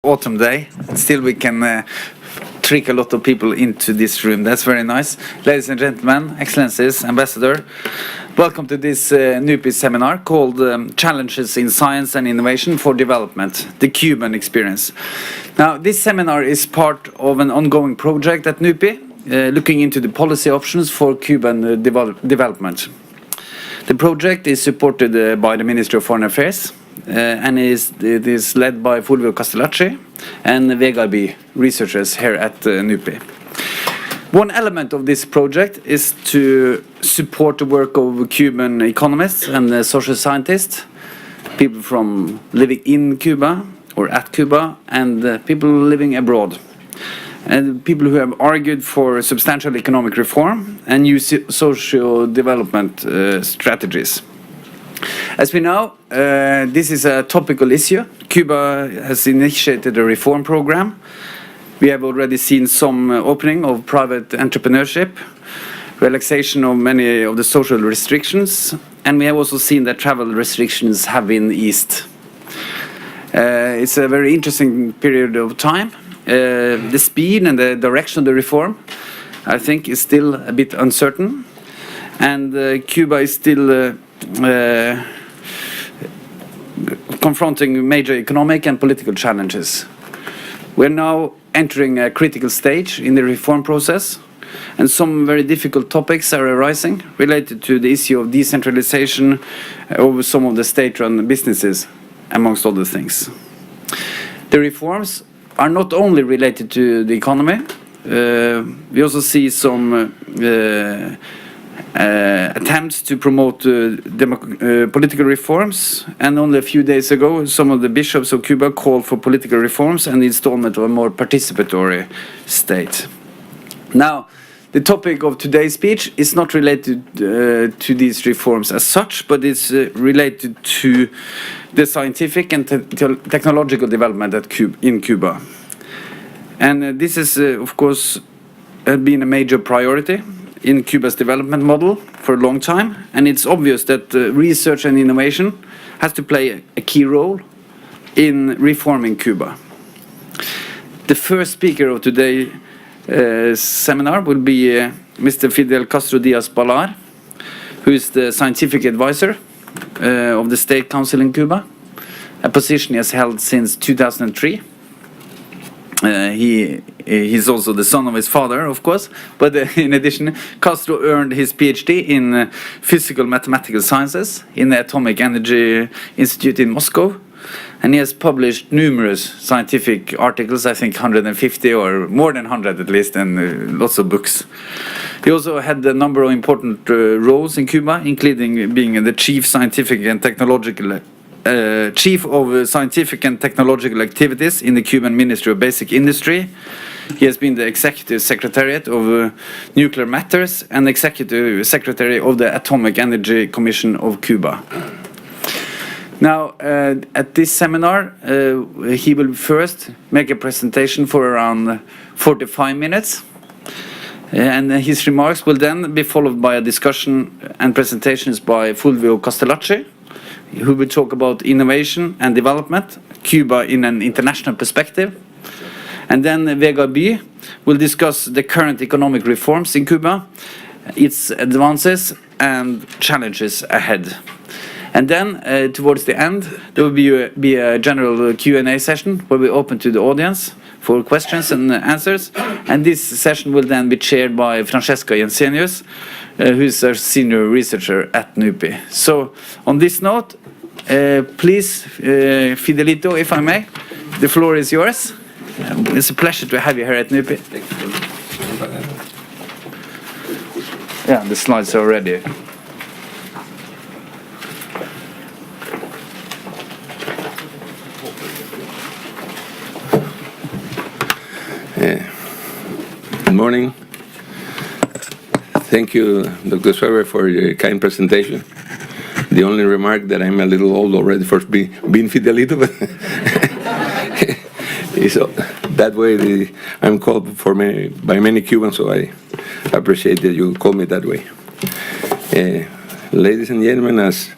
autumn day. Still we can trick a lot of people into this room. That's very nice. Ladies and gentlemen, Excellencies, Ambassador, welcome to this NUPI seminar called Challenges in Science and Innovation for Development, the Cuban Experience. Now, this seminar is part of an ongoing project at NUPI, looking into the policy options for Cuban development. The project is supported by the Ministry of Foreign Affairs, and it is led by Fulvio Castellacci and Vegard researchers here at NUPI. One element of this project is to support the work of Cuban economists and social scientists, people from living in Cuba or at Cuba, and people living abroad, and people who have argued for substantial economic reform and new social development strategies. As we know, this is a topical issue. Cuba has initiated a reform program. We have already seen some opening of private entrepreneurship, relaxation of many of the social restrictions, and we have also seen that travel restrictions have been eased. It's a very interesting period of time. The speed and the direction of the reform, I think, is still a bit uncertain, and Cuba is still confronting major economic and political challenges. We're now entering a critical stage in the reform process, and some very difficult topics are arising related to the issue of decentralization over some of the state-run businesses, amongst other things. The reforms are not only related to the economy. We also see some attempts to promote political reforms, and only a few days ago some of the bishops of Cuba called for political reforms and the installment of a more participatory state. Now, the topic of today's speech is not related to these reforms as such, but it's related to the scientific and technological development in Cuba. And this is, of course, been a major priority in Cuba's development model for a long time, and it's obvious that research and innovation has to play a key role in reforming Cuba. The first speaker of today's seminar will be Mr. Fidel Castro Diaz-Balart, who is the scientific advisor of the State Council in Cuba, a position he has held since 2003. He's also the son of his father, of course, but in addition, Castro earned his PhD in physical mathematical sciences in the Atomic Energy Institute in Moscow, and he has published numerous scientific articles, I think 150 or more than 100 at least, and lots of books. He also had a number of important roles in Cuba, including being the chief of scientific and technological activities in the Cuban Ministry of Basic Industry. He has been the executive secretariat of nuclear matters and executive secretary of the Atomic Energy Commission of Cuba. Now, at this seminar, he will first make a presentation for around 45 minutes. And his remarks will then be followed by a discussion and presentations by Fulvio Castellacci, who will talk about innovation and development, Cuba in an international perspective. And then Vegard will discuss the current economic reforms in Cuba, its advances and challenges ahead. And then, towards the end, there will be a general Q&A session where we open to the audience for questions and answers. And this session will then be chaired by Francesca Jensenius, who is a senior researcher at NUPI. So, on this note, please, Fidelito, if I may, the floor is yours. It's a pleasure to have you here at NUPI. Yeah, the slides are ready. Good morning. Thank you, Dr. Schweber, for your kind presentation. The only remark that I'm a little old already for being Fidelito, but so that way I'm called by many Cubans, so I appreciate that you call me that way. Ladies and gentlemen, as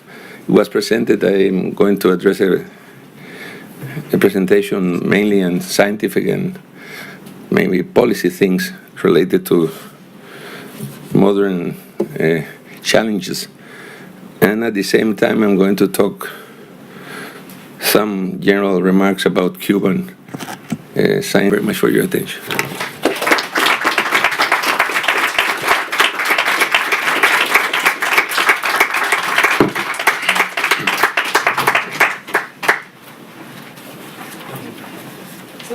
was presented, I'm going to address a presentation mainly on scientific and maybe policy things related to modern challenges. And at the same time, I'm going to talk some general remarks about Cuban science. Thank you very much for your attention.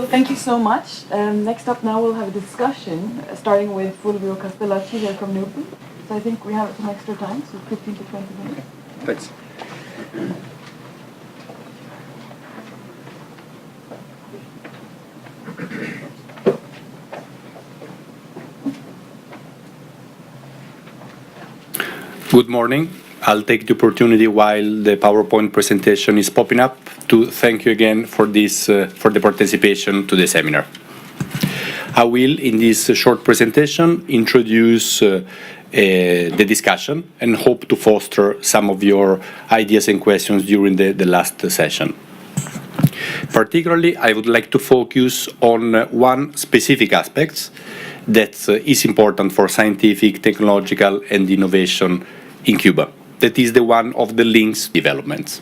Thank you so much. Next up now we'll have a discussion, starting with Fulvio Castellacci here from NUPI. So I think we have some extra time, so 15 to 20 minutes. Thanks. Good morning. I'll take the opportunity while the PowerPoint presentation is popping up to thank you again for this, for the participation to the seminar. I will, in this short presentation, introduce the discussion and hope to foster some of your ideas and questions during the last session. Particularly, I would like to focus on one specific aspect that is important for scientific, technological, and innovation in Cuba. That is the one of the links developments.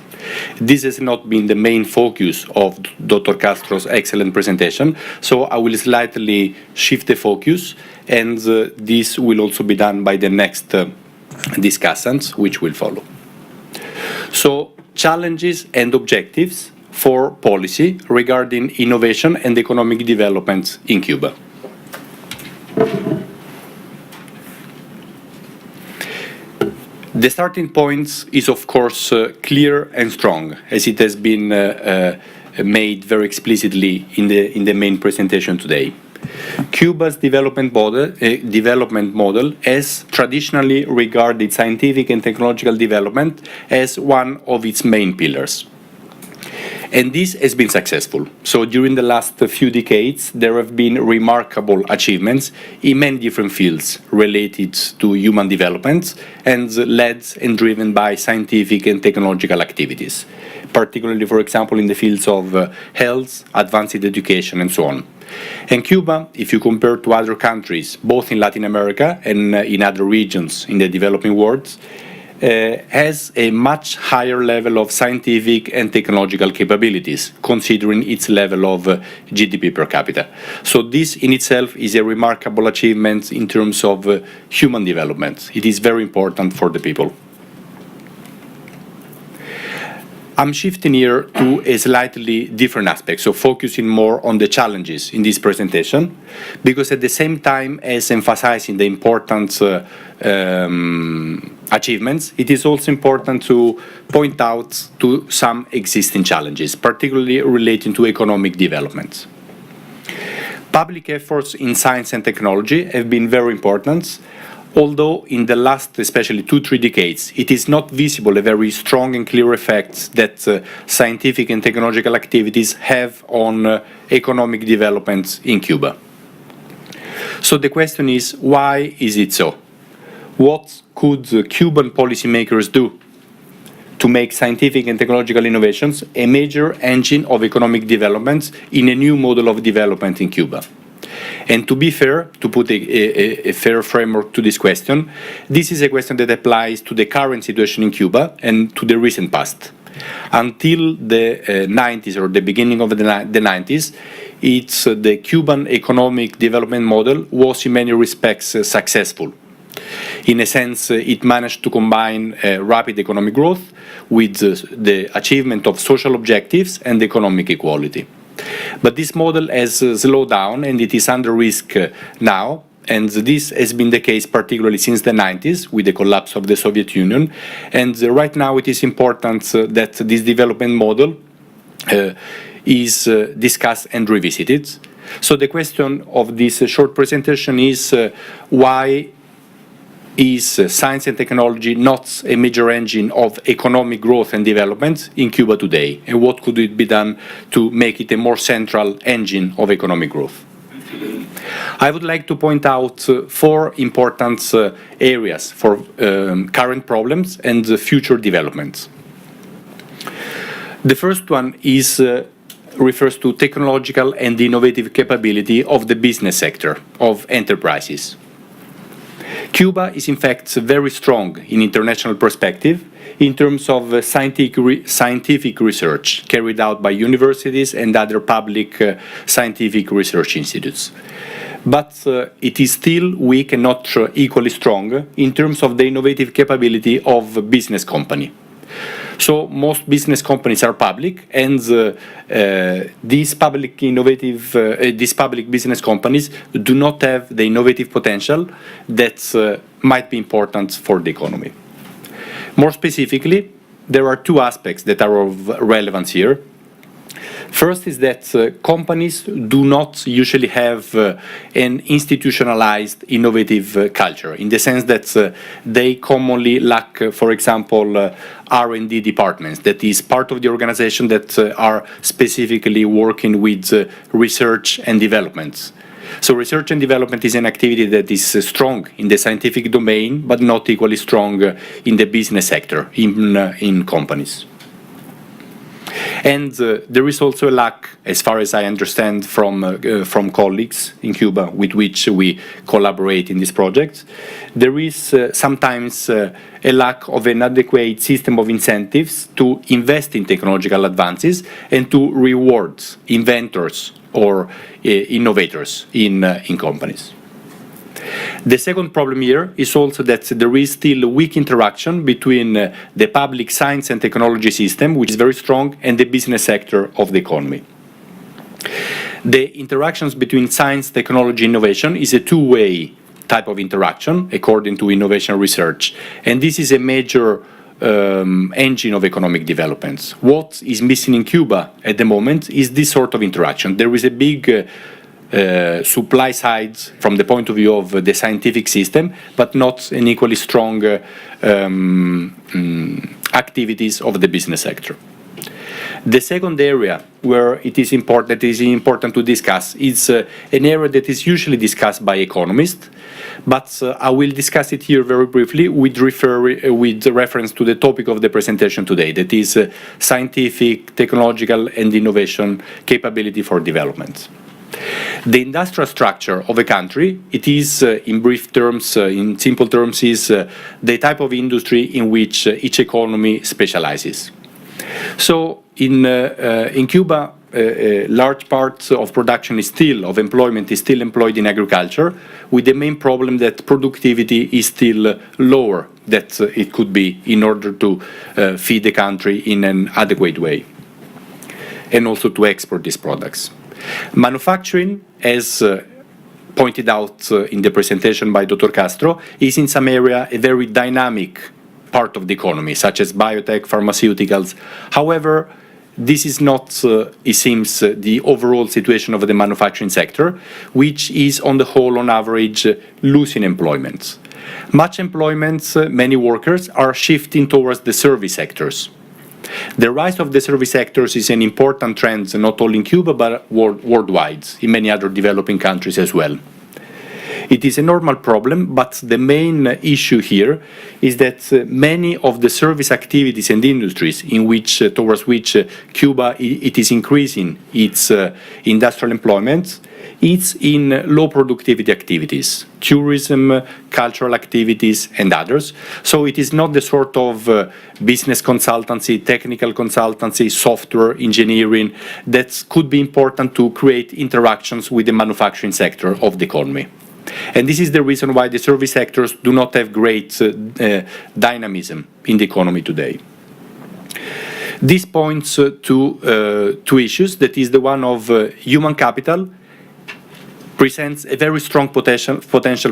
This has not been the main focus of Dr. Castro's excellent presentation, so I will slightly shift the focus, and this will also be done by the next discussants, which will follow. So, challenges and objectives for policy regarding innovation and economic development in Cuba. The starting point is, of course, clear and strong, as it has been made very explicitly in the main presentation today. Cuba's development model has traditionally regarded scientific and technological development as one of its main pillars. And this has been successful. So during the last few decades, there have been remarkable achievements in many different fields related to human development and led and driven by scientific and technological activities, particularly, for example, in the fields of health, advanced education, and so on. And Cuba, if you compare to other countries, both in Latin America and in other regions in the developing world, has a much higher level of scientific and technological capabilities, considering its level of GDP per capita. So this in itself is a remarkable achievement in terms of human development. It is very important for the people. I'm shifting here to a slightly different aspect, so focusing more on the challenges in this presentation, because at the same time as emphasizing the important achievements, it is also important to point out to some existing challenges, particularly relating to economic development. Public efforts in science and technology have been very important, although in the last, especially 2-3 decades, it is not visible a very strong and clear effect that scientific and technological activities have on economic development in Cuba. So the question is, why is it so? What could Cuban policymakers do to make scientific and technological innovations a major engine of economic development in a new model of development in Cuba? And to be fair, to put a fair framework to this question, this is a question that applies to the current situation in Cuba and to the recent past. Until the 90s or the beginning of the 90s, the Cuban economic development model was in many respects successful. In a sense, it managed to combine rapid economic growth with the achievement of social objectives and economic equality. But this model has slowed down and it is under risk now, and this has been the case particularly since the 90s with the collapse of the Soviet Union. And right now it is important that this development model is discussed and revisited. So the question of this short presentation is why is science and technology not a major engine of economic growth and development in Cuba today? And what could it be done to make it a more central engine of economic growth? I would like to point out 4 important areas for current problems and future developments. The first one is refers to technological and innovative capability of the business sector, of enterprises. Cuba is in fact very strong in international perspective in terms of scientific research carried out by universities and other public scientific research institutes. But it is still weak and not equally strong in terms of the innovative capability of a business company. So most business companies are public, and these public business companies do not have the innovative potential that might be important for the economy. More specifically, there are two aspects that are of relevance here. First is that companies do not usually have an institutionalized innovative culture, in the sense that they commonly lack, for example, R&D departments, that is part of the organization that are specifically working with research and development. So research and development is an activity that is strong in the scientific domain, but not equally strong in the business sector, in companies. And there is also a lack, as far as I understand from colleagues in Cuba with which we collaborate in this project, there is sometimes a lack of an adequate system of incentives to invest in technological advances and to reward inventors or innovators in companies. The second problem here is also that there is still a weak interaction between the public science and technology system, which is very strong, and the business sector of the economy. The interactions between science, technology, innovation is a two-way type of interaction, according to innovation research, and this is a major engine of economic developments. What is missing in Cuba at the moment is this sort of interaction. There is a big supply side from the point of view of the scientific system, but not an equally strong activities of the business sector. The second area where it is important to discuss is an area that is usually discussed by economists, but I will discuss it here very briefly with reference to the topic of the presentation today, that is scientific, technological, and innovation capability for development. The industrial structure of a country, it is, in brief terms, in simple terms, is the type of industry in which each economy specializes. So in Cuba, large parts of production of employment is still employed in agriculture, with the main problem that productivity is still lower than it could be in order to feed the country in an adequate way, and also to export these products. Manufacturing, as pointed out in the presentation by Dr. Castro, is in some area a very dynamic part of the economy, such as biotech, pharmaceuticals. However, this is not, it seems, the overall situation of the manufacturing sector, which is on the whole, on average, losing employment. Much employment, many workers are shifting towards the service sectors. The rise of the service sectors is an important trend, not only in Cuba, but worldwide, in many other developing countries as well. It is a normal problem, but the main issue here is that many of the service activities and industries towards which Cuba it is increasing its industrial employment, it's in low productivity activities, tourism, cultural activities, and others. So it is not the sort of business consultancy, technical consultancy, software engineering that could be important to create interactions with the manufacturing sector of the economy. And this is the reason why the service sectors do not have great dynamism in the economy today. This points to two issues. That is the one of human capital presents a very strong potential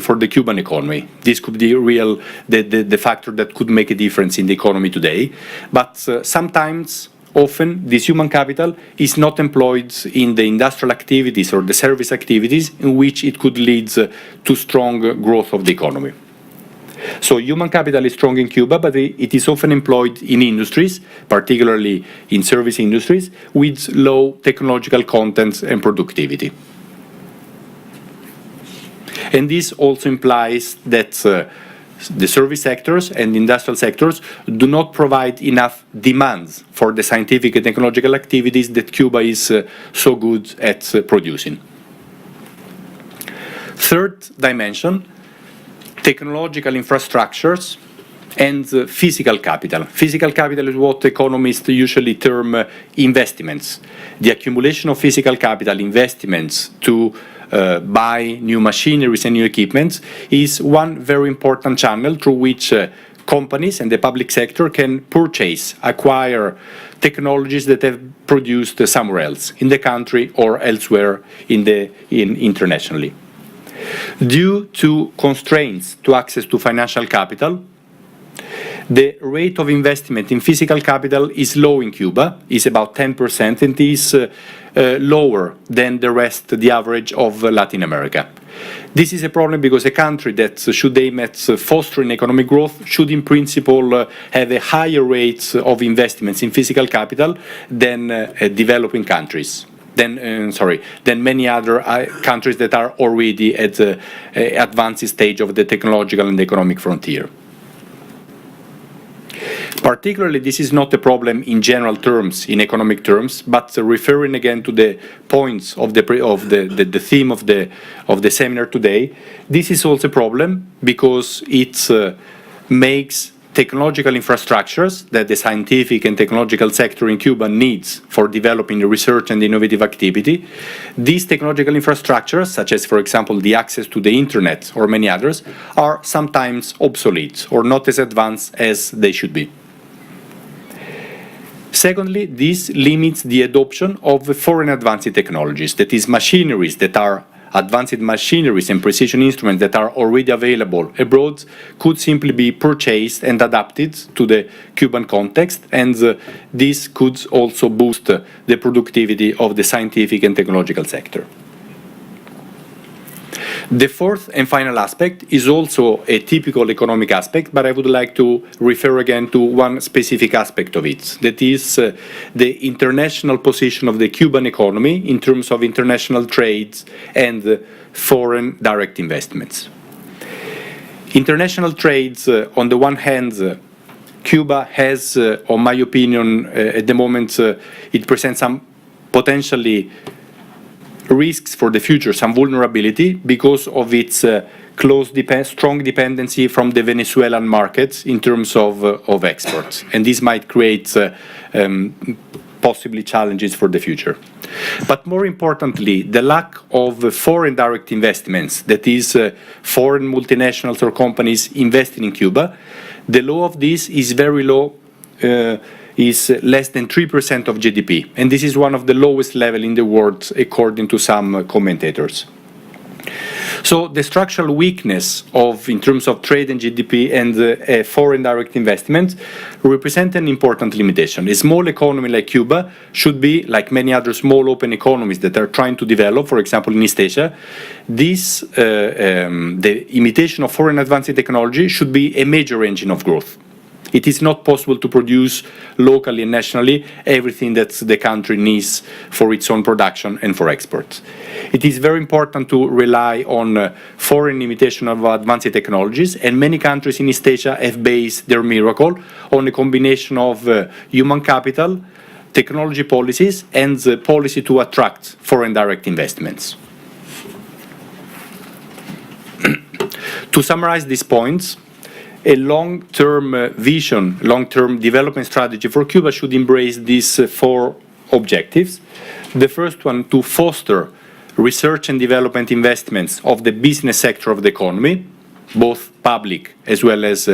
for the Cuban economy. This could be the factor that could make a difference in the economy today. But sometimes, often, this human capital is not employed in the industrial activities or the service activities in which it could lead to strong growth of the economy. So human capital is strong in Cuba, but it is often employed in industries, particularly in service industries, with low technological content and productivity. And this also implies that the service sectors and industrial sectors do not provide enough demands for the scientific and technological activities that Cuba is so good at producing. Third dimension, technological infrastructures and physical capital. Physical capital is what economists usually term investments. The accumulation of physical capital investments to buy new machineries and new equipments is one very important channel through which companies and the public sector can purchase, acquire technologies that have produced somewhere else in the country or elsewhere internationally. Due to constraints to access to financial capital, the rate of investment in physical capital is low in Cuba, is about 10%, and is lower than the average of Latin America. This is a problem because a country that should aim at fostering economic growth should in principle have a higher rate of investments in physical capital than developing countries. Than many other countries that are already at the advanced stage of the technological and economic frontier. Particularly, this is not a problem in general terms, in economic terms, but referring again to the points of the theme of the seminar today, this is also a problem because it makes technological infrastructures that the scientific and technological sector in Cuba needs for developing research and innovative activity. These technological infrastructures, such as, for example, the access to the internet or many others, are sometimes obsolete or not as advanced as they should be. Secondly, this limits the adoption of foreign advanced technologies, that is, machineries that are advanced machineries and precision instruments that are already available abroad could simply be purchased and adapted to the Cuban context, and this could also boost the productivity of the scientific and technological sector. The fourth and final aspect is also a typical economic aspect, but I would like to refer again to one specific aspect of it, that is the international position of the Cuban economy in terms of international trades and foreign direct investments. International trades, on the one hand, Cuba has, in my opinion, at the moment, it presents some potentially risks for the future, some vulnerability because of its strong dependency from the Venezuelan markets in terms of exports, and this might create possibly challenges for the future. But more importantly, the lack of foreign direct investments, that is, foreign multinationals or companies investing in Cuba, the law of this is very low, is less than 3% of GDP, and this is one of the lowest levels in the world according to some commentators. So the structural weakness in terms of trade and GDP and foreign direct investment represent an important limitation. A small economy like Cuba should be, like many other small open economies that are trying to develop, for example in East Asia, the imitation of foreign advanced technology should be a major engine of growth. It is not possible to produce locally and nationally everything that the country needs for its own production and for exports. It is very important to rely on foreign imitation of advanced technologies, and many countries in East Asia have based their miracle on a combination of human capital, technology policies, and the policy to attract foreign direct investments. To summarize these points, a long-term vision, long-term development strategy for Cuba should embrace these four objectives. The first one, to foster research and development investments of the business sector of the economy, both public as well as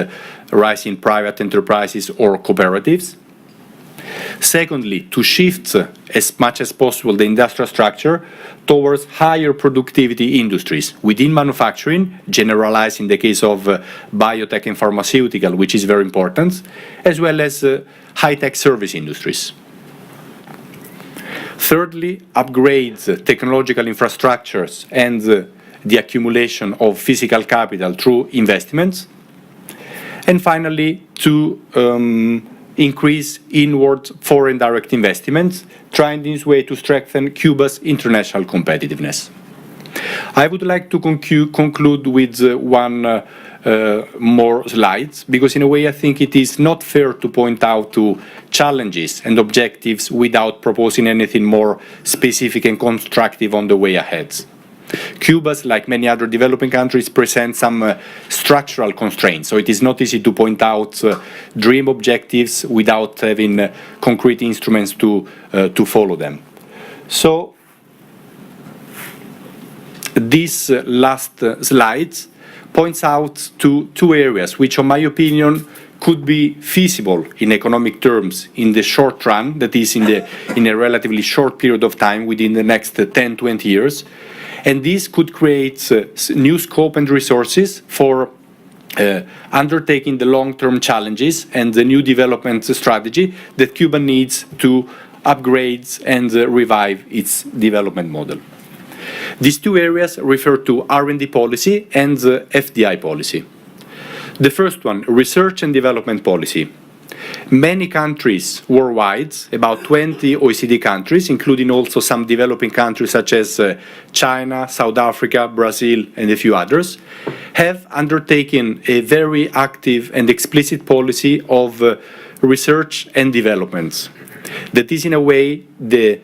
rising private enterprises or cooperatives. Secondly, to shift as much as possible the industrial structure towards higher productivity industries within manufacturing, generalized in the case of biotech and pharmaceutical, which is very important, as well as high-tech service industries. Thirdly, upgrade technological infrastructures and the accumulation of physical capital through investments. And finally, to increase inward foreign direct investments, trying this way to strengthen Cuba's international competitiveness. I would like to conclude with one more slides, because in a way I think it is not fair to point out to challenges and objectives without proposing anything more specific and constructive on the way ahead. Cuba, like many other developing countries, presents some structural constraints, so it is not easy to point out dream objectives without having concrete instruments to follow them. So this last slide points out to two areas which, in my opinion, could be feasible in economic terms in the short run, that is in a relatively short period of time, within the next 10-20 years. And this could create new scope and resources for undertaking the long-term challenges and the new development strategy that Cuba needs to upgrade and revive its development model. These two areas refer to R&D policy and FDI policy. The first one, research and development policy. Many countries worldwide, about 20 OECD countries, including also some developing countries such as China, South Africa, Brazil, and a few others, have undertaken a very active and explicit policy of research and development. That is, in a way, the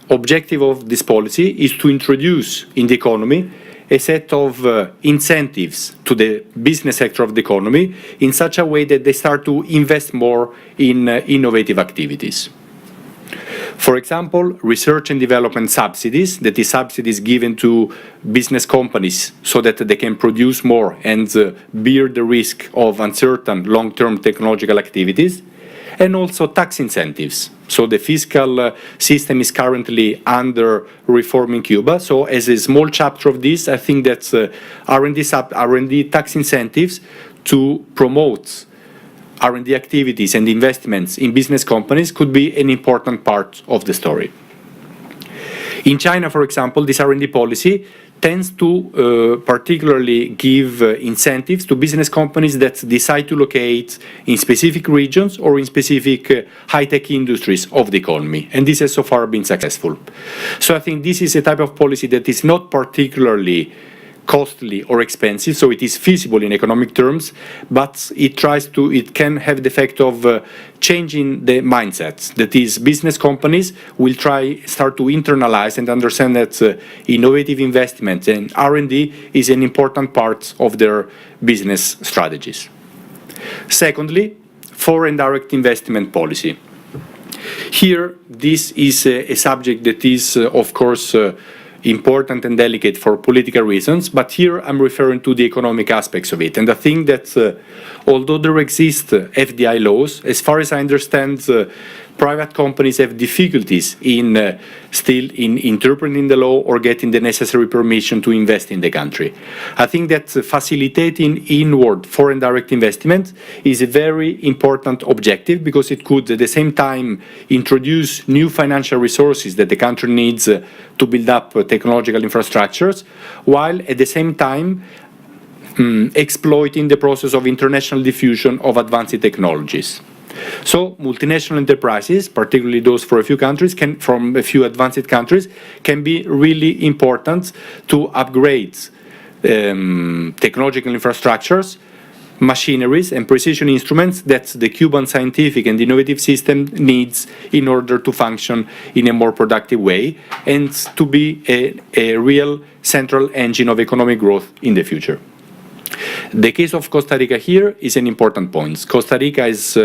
objective of this policy is to introduce in the economy a set of incentives to the business sector of the economy in such a way that they start to invest more in innovative activities. For example, research and development subsidies, that is subsidies given to business companies so that they can produce more and bear the risk of uncertain long-term technological activities, and also tax incentives. So the fiscal system is currently under reform in Cuba. So as a small chapter of this, I think that R&D tax incentives to promote R&D activities and investments in business companies could be an important part of the story. In China, for example, this R&D policy tends to particularly give incentives to business companies that decide to locate in specific regions or in specific high-tech industries of the economy. And this has so far been successful. So I think this is a type of policy that is not particularly costly or expensive, so it is feasible in economic terms, but it can have the effect of changing the mindset. That is, business companies will start to internalize and understand that innovative investment and R&D is an important part of their business strategies. Secondly, foreign direct investment policy. Here, this is a subject that is, of course, important and delicate for political reasons, but here I'm referring to the economic aspects of it. And I think that although there exist FDI laws, as far as I understand, private companies have difficulties in still interpreting the law or getting the necessary permission to invest in the country. I think that facilitating inward foreign direct investment is a very important objective, because it could at the same time introduce new financial resources that the country needs to build up technological infrastructures, while at the same time exploiting the process of international diffusion of advanced technologies. So multinational enterprises, particularly those from a few advanced countries, can be really important to upgrade technological infrastructures, machineries and precision instruments that the Cuban scientific and innovative system needs in order to function in a more productive way and to be a real central engine of economic growth in the future. The case of Costa Rica here is an important point. Costa Rica has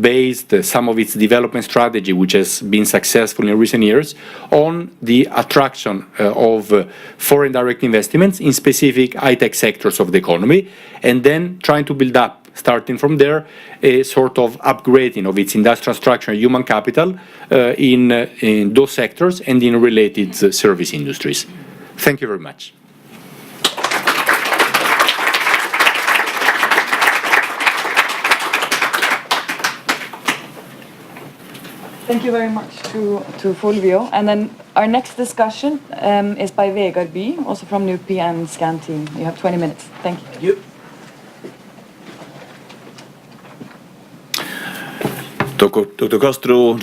based some of its development strategy, which has been successful in recent years, on the attraction of foreign direct investments in specific high-tech sectors of the economy, and then trying to build up, starting from there, a sort of upgrading of its industrial structure and human capital in those sectors and in related service industries. Thank you very much. Thank you very much to Fulvio. And then our next discussion is by Vegard B, also from NUPI and SCAN team. You have 20 minutes. Thank you. Dr. Castro,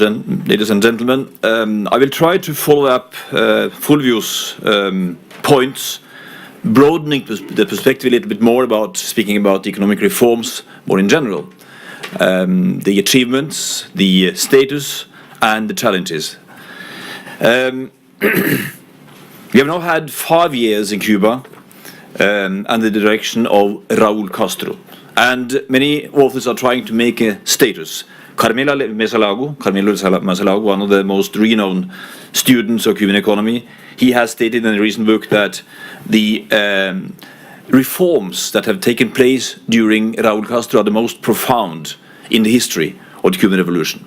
ladies and gentlemen, I will try to follow up Fulvio's points broadening the perspective a little bit more about speaking about economic reforms more in general, the achievements, the status, and the challenges. We have now had 5 years in Cuba under the direction of Raúl Castro, and many authors are trying to make a status. Carmelo Mesalago, one of the most renowned students of Cuban economy, he has stated in a recent book that the reforms that have taken place during Raúl Castro are the most profound in the history of the Cuban Revolution.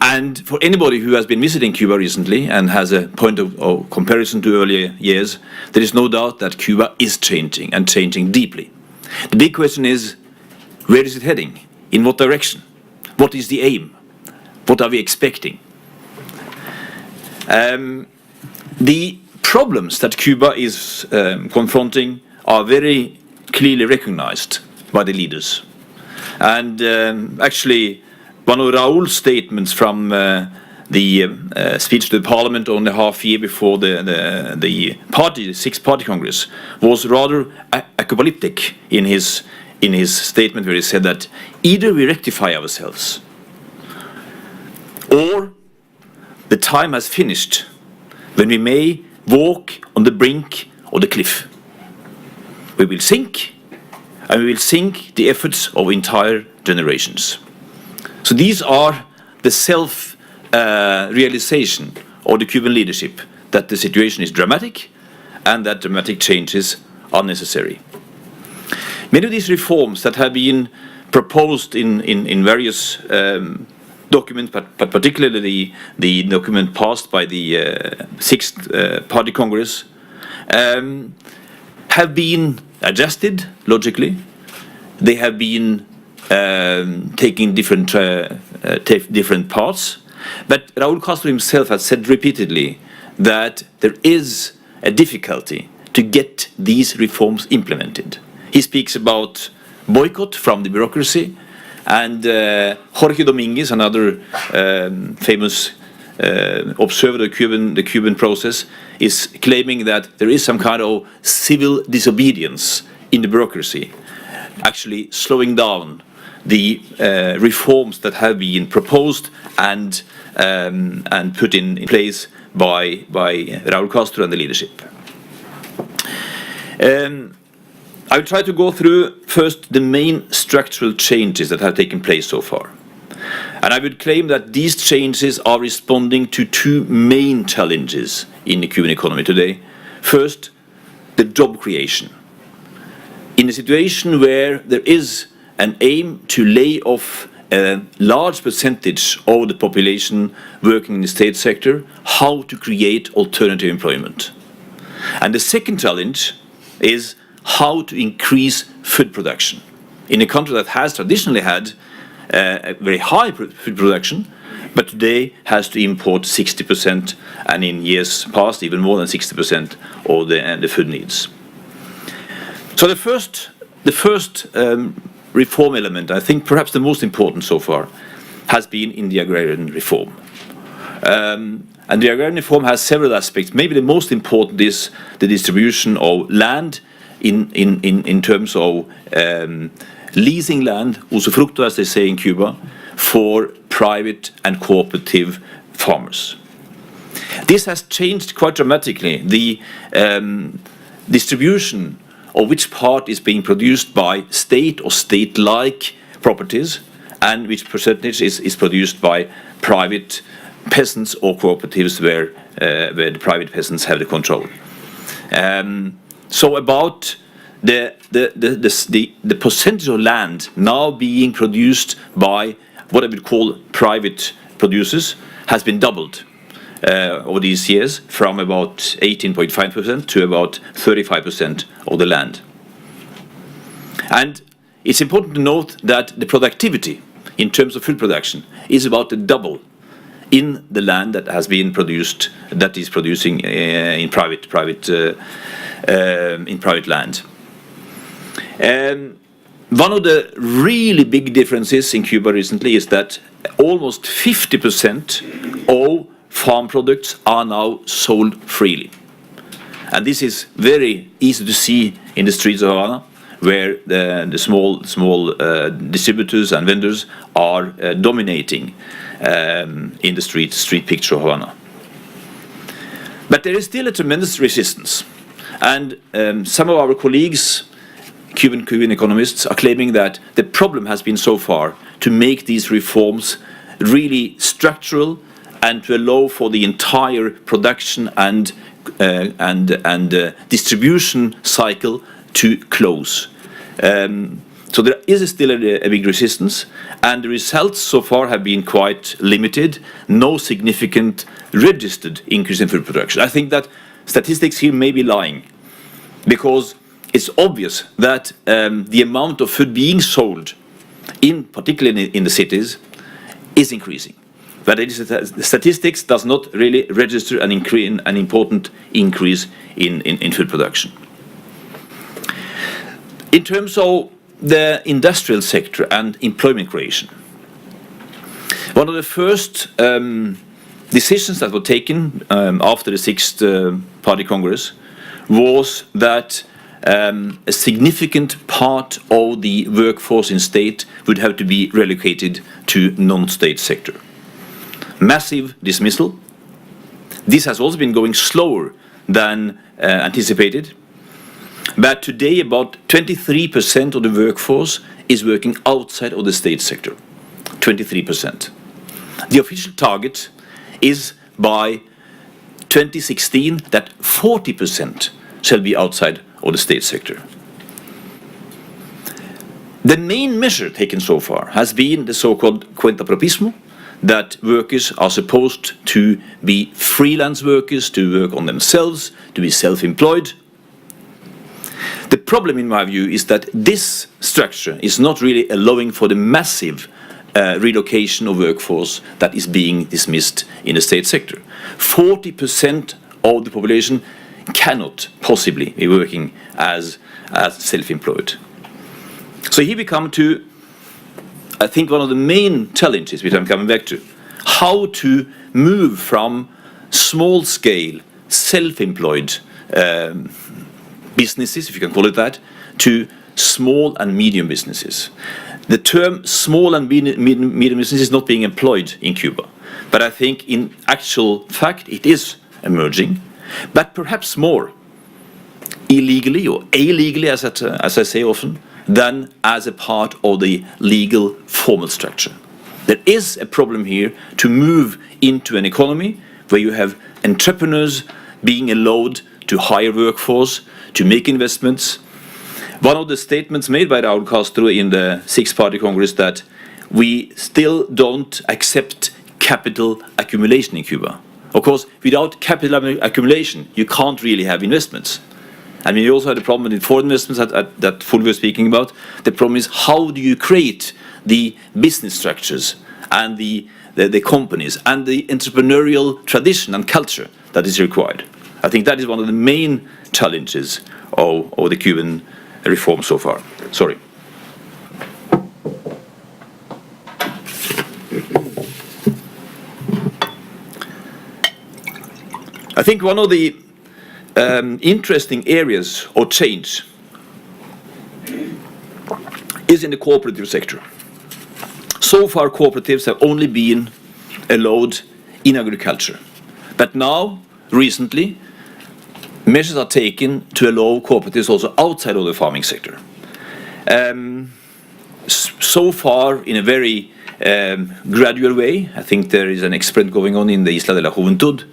And for anybody who has been visiting Cuba recently and has a point of comparison to earlier years, there is no doubt that Cuba is changing, and changing deeply. The big question is, where is it heading? In what direction? What is the aim? What are we expecting? The problems that Cuba is confronting are very clearly recognized by the leaders. And actually, one of Raúl's statements from the speech to the parliament only half year before the Sixth Party Congress was rather apocalyptic in his statement, where he said that either we rectify ourselves or the time has finished when we may walk on the brink of the cliff. We will sink, and we will sink the efforts of entire generations. So these are the self-realization of the Cuban leadership, that the situation is dramatic and that dramatic changes are necessary. Many of these reforms that have been proposed in various documents, but particularly the document passed by the Sixth Party Congress, have been adjusted logically. They have been taking different parts. But Raúl Castro himself has said repeatedly that there is a difficulty to get these reforms implemented. He speaks about boycott from the bureaucracy, and Jorge Dominguez, another famous observer of the Cuban process, is claiming that there is some kind of civil disobedience in the bureaucracy, actually slowing down the reforms that have been proposed and put in place by Raúl Castro and the leadership. I will try to go through first the main structural changes that have taken place so far. And I would claim that these changes are responding to two main challenges in the Cuban economy today. First, the job creation. In a situation where there is an aim to lay off a large percentage of the population working in the state sector, how to create alternative employment. And the second challenge is how to increase food production. In a country that has traditionally had a very high food production, but today has to import 60%, and in years past even more than 60% of the food needs. So the first reform element, I think perhaps the most important so far, has been in the agrarian reform. And the agrarian reform has several aspects. Maybe the most important is the distribution of land in terms of leasing land, usufructo as they say in Cuba, for private and cooperative farmers. This has changed quite dramatically the distribution of which part is being produced by state or state-like properties and which percentage is produced by private peasants or cooperatives where the private peasants have the control. So about the percentage of land now being produced by what I would call private producers has been doubled over these years, from about 18.5% to about 35% of the land. And it's important to note that the productivity in terms of food production is about the double in the land that has been produced, that is producing in private land. One of the really big differences in Cuba recently is that almost 50% of farm products are now sold freely. And this is very easy to see in the streets of Havana, where the small distributors and vendors are dominating in the street picture of Havana. But there is still a tremendous resistance. And some of our colleagues, Cuban economists, are claiming that the problem has been so far to make these reforms really structural and to allow for the entire production and distribution cycle to close. So there is still a big resistance, and the results so far have been quite limited. No significant registered increase in food production. I think that statistics here may be lying, because it's obvious that the amount of food being sold, particularly in the cities, is increasing. But the statistics does not really register an important increase in food production. In terms of the industrial sector and employment creation, one of the first decisions that were taken after the Sixth Party Congress was that a significant part of the workforce in state would have to be relocated to non-state sector. Massive dismissal. This has also been going slower than anticipated. But today about 23% of the workforce is working outside of the state sector. 23%. The official target is by 2016 that 40% shall be outside of the state sector. The main measure taken so far has been the so-called cuentapropismo, that workers are supposed to be freelance workers, to work on themselves, to be self-employed. The problem, in my view, is that this structure is not really allowing for the massive relocation of workforce that is being dismissed in the state sector. 40% of the population cannot possibly be working as self-employed. So here we come to, I think, one of the main challenges which I'm coming back to. How to move from small-scale, self-employed businesses, if you can call it that, to small and medium businesses. The term small and medium business is not being employed in Cuba, but I think in actual fact it is emerging, but perhaps more illegally or illegally, as I say often, than as a part of the legal formal structure. There is a problem here to move into an economy where you have entrepreneurs being allowed to hire workforce, to make investments. One of the statements made by Raúl Castro in the Sixth Party Congress that we still don't accept capital accumulation in Cuba. Of course, without capital accumulation, you can't really have investments. I mean, you also have the problem with foreign investments that Fulvio was speaking about. The problem is, how do you create the business structures and the companies and the entrepreneurial tradition and culture that is required? I think that is one of the main challenges of the Cuban reform so far. Sorry. I think one of the interesting areas of change is in the cooperative sector. So far, cooperatives have only been allowed in agriculture. But now, recently, measures are taken to allow cooperatives also outside of the farming sector. So far, in a very gradual way, I think there is an experiment going on in the Isla de la Juventud,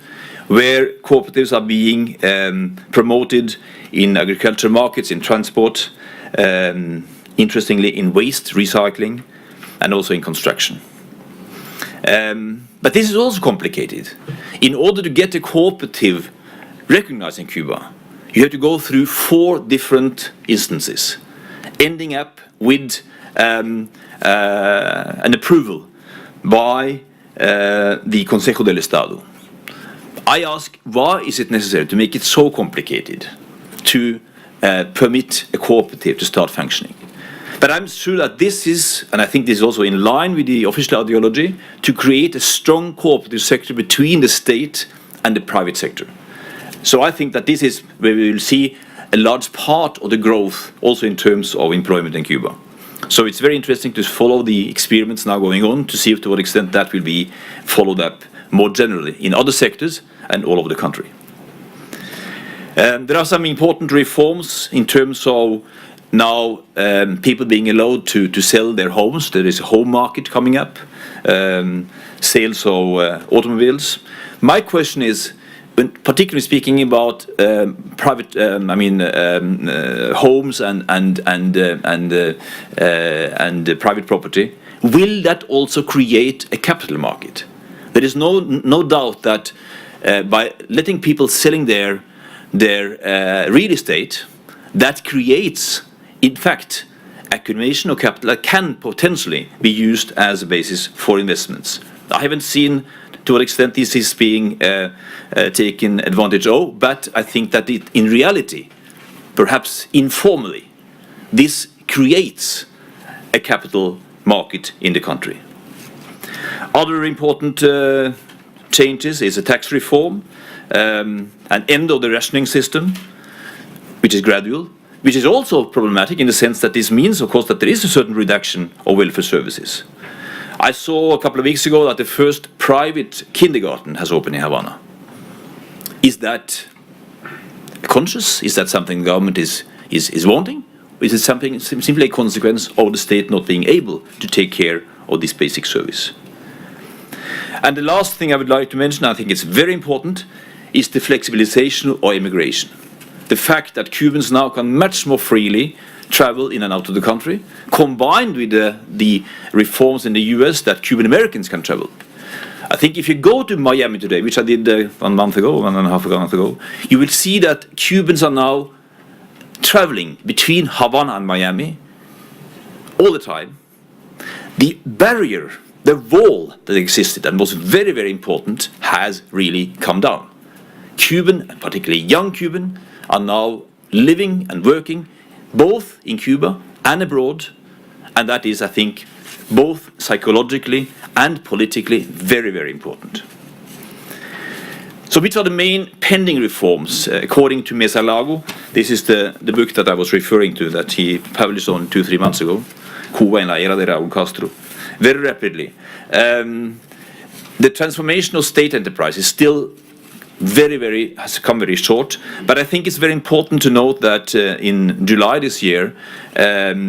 where cooperatives are being promoted in agriculture markets, in transport, interestingly in waste recycling, and also in construction. But this is also complicated. In order to get a cooperative recognized in Cuba, you have to go through 4 different instances, ending up with an approval by the Consejo del Estado. I ask, why is it necessary to make it so complicated to permit a cooperative to start functioning? But I'm sure that this is, and I think this is also in line with the official ideology, to create a strong cooperative sector between the state and the private sector. So I think that this is where we will see a large part of the growth also in terms of employment in Cuba. So it's very interesting to follow the experiments now going on to see to what extent that will be followed up more generally in other sectors and all over the country. There are some important reforms in terms of now people being allowed to sell their homes. There is a home market coming up, sales of automobiles. My question is, when particularly speaking about private, homes and private property, will that also create a capital market? There is no doubt that by letting people selling their real estate, that creates, in fact, accumulation of capital that can potentially be used as a basis for investments. I haven't seen to what extent this is being taken advantage of, but I think that in reality, perhaps informally, this creates a capital market in the country. Other important changes is a tax reform, an end of the rationing system, which is gradual, which is also problematic in the sense that this means, of course, that there is a certain reduction of welfare services. I saw a couple of weeks ago that the first private kindergarten has opened in Havana. Is that conscious? Is that something the government is wanting? Or is it something simply a consequence of the state not being able to take care of this basic service? And the last thing I would like to mention, I think it's very important, is the flexibilization of immigration. The fact that Cubans now can much more freely travel in and out of the country, combined with the reforms in the US that Cuban Americans can travel. I think if you go to Miami today, which I did 1 month ago, 1.5 months ago, you will see that Cubans are now traveling between Havana and Miami all the time. The barrier, the wall that existed and was very, very important has really come down. Cuban, and particularly young Cuban, are now living and working both in Cuba and abroad, and that is, I think, both psychologically and politically very, very important. So which are the main pending reforms? According to Mesa Lago, this is the book that I was referring to that he published on 2-3 months ago, Cuba en la era de Raúl Castro, very rapidly. The transformation of state enterprise is still has come very short, but I think it's very important to note that in July this year there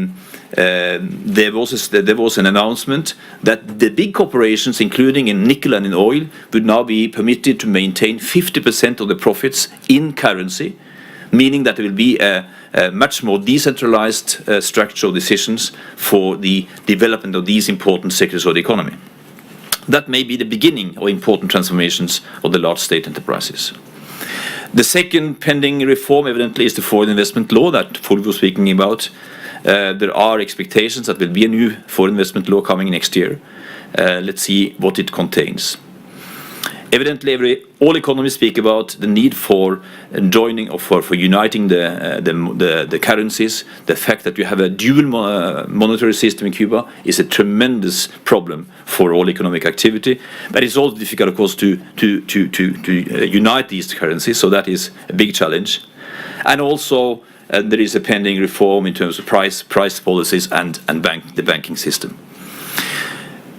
was an announcement that the big corporations, including in nickel and in oil, would now be permitted to maintain 50% of the profits in currency, meaning that there will be a much more decentralized structural decisions for the development of these important sectors of the economy. That may be the beginning of important transformations of the large state enterprises. The second pending reform, evidently, is the foreign investment law that Fulvio was speaking about. There are expectations that there will be a new foreign investment law coming next year. Let's see what it contains. Evidently, all economists speak about the need for joining or for uniting the currencies. The fact that you have a dual monetary system in Cuba is a tremendous problem for all economic activity. But it's also difficult, of course, to unite these currencies. So that is a big challenge. And also, there is a pending reform in terms of price policies and the banking system.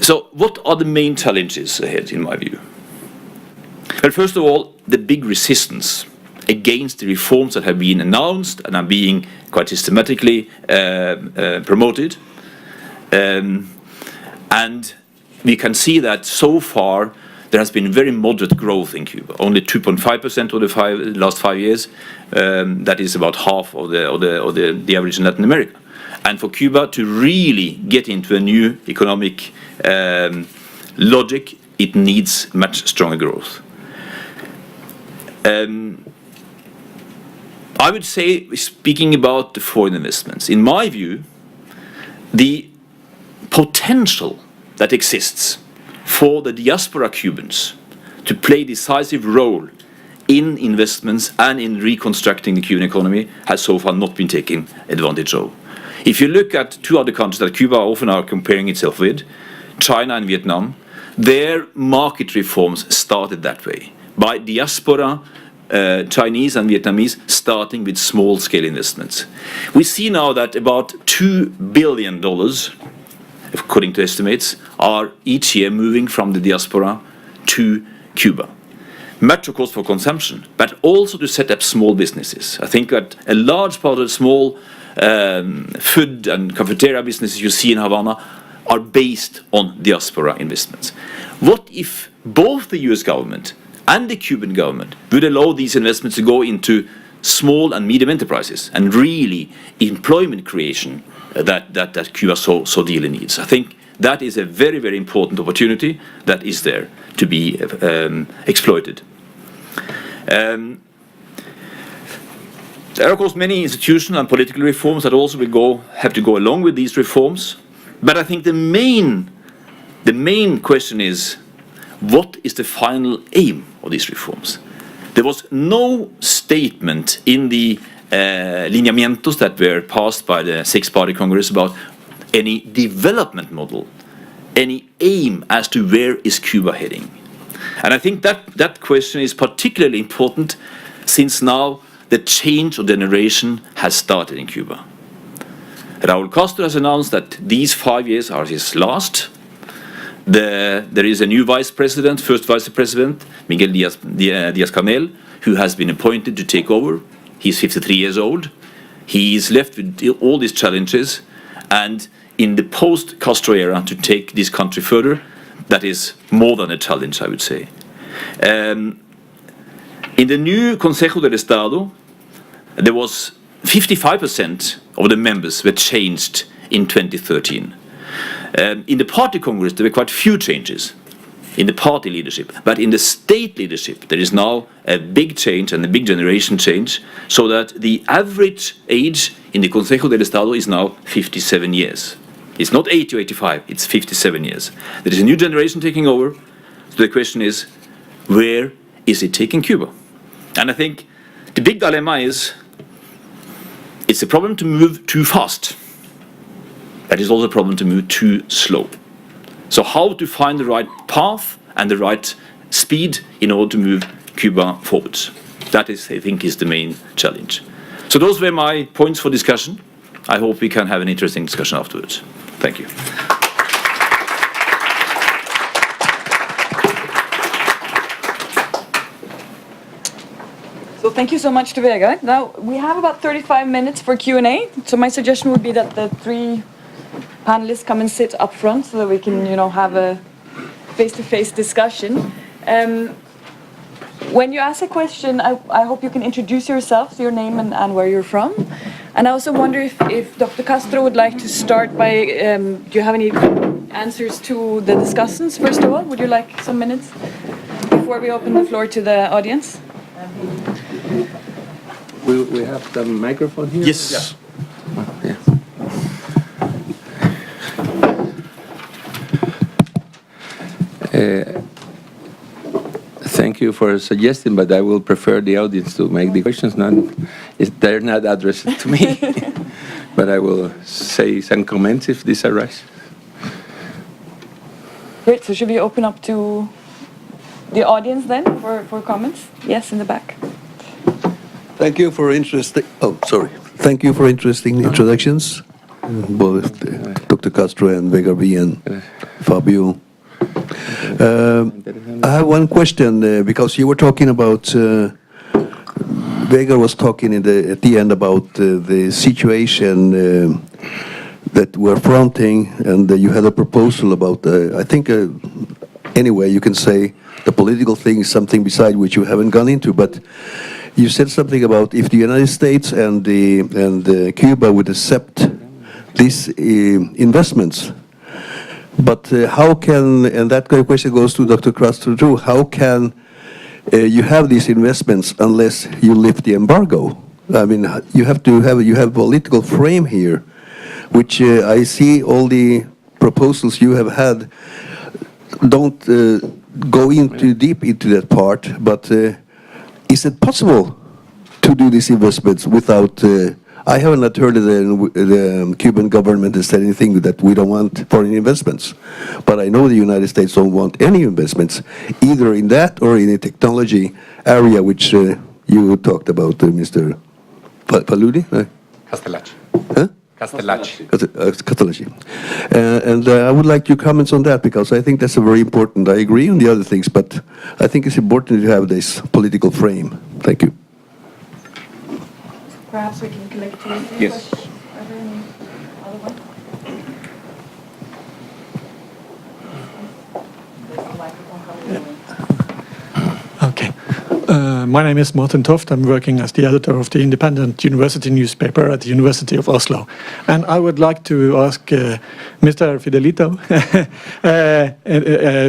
So, what are the main challenges ahead, in my view? Well, first of all, the big resistance against the reforms that have been announced and are being quite systematically promoted. And we can see that so far there has been very moderate growth in Cuba, only 2.5% of the last 5 years. That is about half of the average in Latin America. And for Cuba to really get into a new economic logic, it needs much stronger growth. I would say, speaking about the foreign investments, in my view, the potential that exists for the diaspora Cubans to play a decisive role in investments and in reconstructing the Cuban economy has so far not been taken advantage of. If you look at two other countries that Cuba often are comparing itself with, China and Vietnam, their market reforms started that way, by diaspora Chinese and Vietnamese starting with small-scale investments. We see now that about $2 billion, according to estimates, are each year moving from the diaspora to Cuba. Much, of course, for consumption, but also to set up small businesses. I think that a large part of the small food and cafeteria businesses you see in Havana are based on diaspora investments. What if both the US government and the Cuban government would allow these investments to go into small and medium enterprises and really employment creation that Cuba so dearly needs? I think that is a very, very important opportunity that is there to be exploited. There are, of course, many institutional and political reforms that also have to go along with these reforms. But I think the main question is, what is the final aim of these reforms? There was no statement in the lineamientos that were passed by the Six-Party Congress about any development model, any aim as to where is Cuba heading. And I think that question is particularly important since now the change of generation has started in Cuba. Raúl Castro has announced that these 5 years are his last. There is a new first vice president, Miguel Díaz-Canel, who has been appointed to take over. He's 53 years old. He is left with all these challenges, and in the post-Castro era, to take this country further, that is more than a challenge, I would say. In the new Consejo del Estado, there was 55% of the members were changed in 2013. In the party congress, there were quite few changes in the party leadership, but in the state leadership, there is now a big change and a big generation change, so that the average age in the Consejo del Estado is now 57 years. It's not 80 or 85, it's 57 years. There is a new generation taking over, so the question is, where is it taking Cuba? And I think the big dilemma is, it's a problem to move too fast. But it's also a problem to move too slow. So how to find the right path and the right speed in order to move Cuba forwards? That is, I think, is the main challenge. So those were my points for discussion. I hope we can have an interesting discussion afterwards. Thank you. So thank you so much to Vegard. Now we have about 35 minutes for Q&A. So my suggestion would be that the three panelists come and sit up front so that we can, have a face-to-face discussion. When you ask a question, I hope you can introduce yourself, so your name and where you're from. And I also wonder if Dr. Castro would like to start by, do you have any answers to the discussants, first of all? Would you like some minutes before we open the floor to the audience? We have the microphone here? Yes. Yeah. Thank you for suggesting, but I will prefer the audience to make the questions. They're not addressed to me, but I will say some comments if this arises. Great, so should we open up to the audience then for comments? Yes, in the back. Thank you for interesting. Thank you for interesting introductions, both Dr. Castro and Vegard and Fulvio. I have one question because you were talking about. Vegard was talking at the end about the situation that we're fronting, and you had a proposal about. I think anyway, you can say the political thing is something beside which you haven't gone into, but. You said something about if the United States and Cuba would accept these investments, but how can, and that question goes to Dr. Castro too, how can you have these investments unless you lift the embargo? I mean, you have a political frame here, which I see all the proposals you have had don't go into deep into that part, but. Is it possible to do these investments without? I haven't heard of the Cuban government has said anything that we don't want foreign investments, but I know the United States don't want any investments, either in that or in a technology area which you talked about Mr. Paludi? Castellacci. Huh? Castellacci. Castellacci. And I would like your comments on that, because I think that's a very important. I agree on the other things, but I think it's important to have this political frame. Thank you. Perhaps we can collect two or three Yes. questions. Are there any other ones? There's a microphone coming your way. Okay. My name is Morten Toft. I'm working as the editor of the independent university newspaper at the University of Oslo. And I would like to ask Mr. Fidelito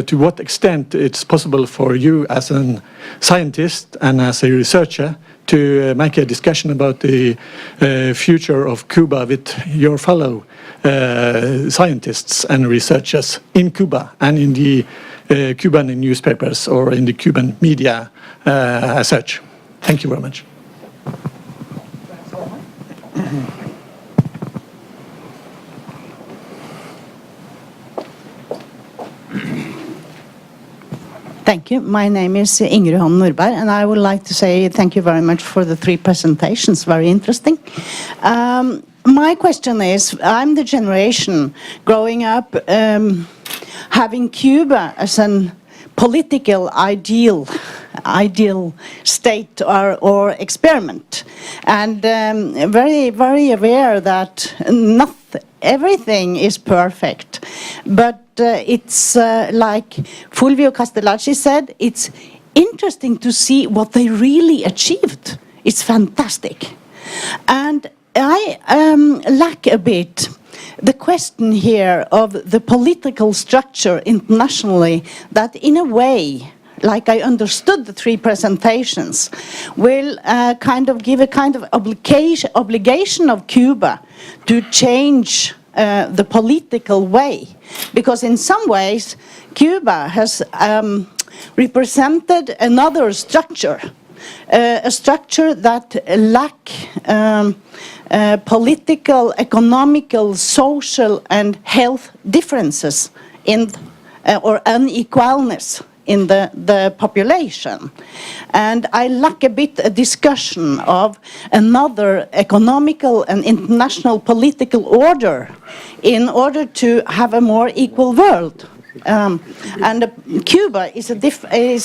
to what extent it's possible for you as a scientist and as a researcher to make a discussion about the future of Cuba with your fellow scientists and researchers in Cuba and in the Cuban newspapers or in the Cuban media as such. Thank you very much. Thank you. My name is Ingrid Hånd Nordberg, and I would like to say thank you very much for the 3 presentations. Very interesting. My question is, I'm the generation growing up having Cuba as a political ideal state or experiment, and very, very aware that everything is perfect, but it's like Fulvio Castellacci said, it's interesting to see what they really achieved. It's fantastic. And I lack a bit the question here of the political structure internationally that in a way, like I understood the 3 presentations, will kind of give a kind of obligation of Cuba to change the political way. Because in some ways, Cuba has represented another structure, a structure that lack political, economical, social and health differences in or unequalness in the population. And I lack a bit a discussion of another economical and international political order in order to have a more equal world. And Cuba is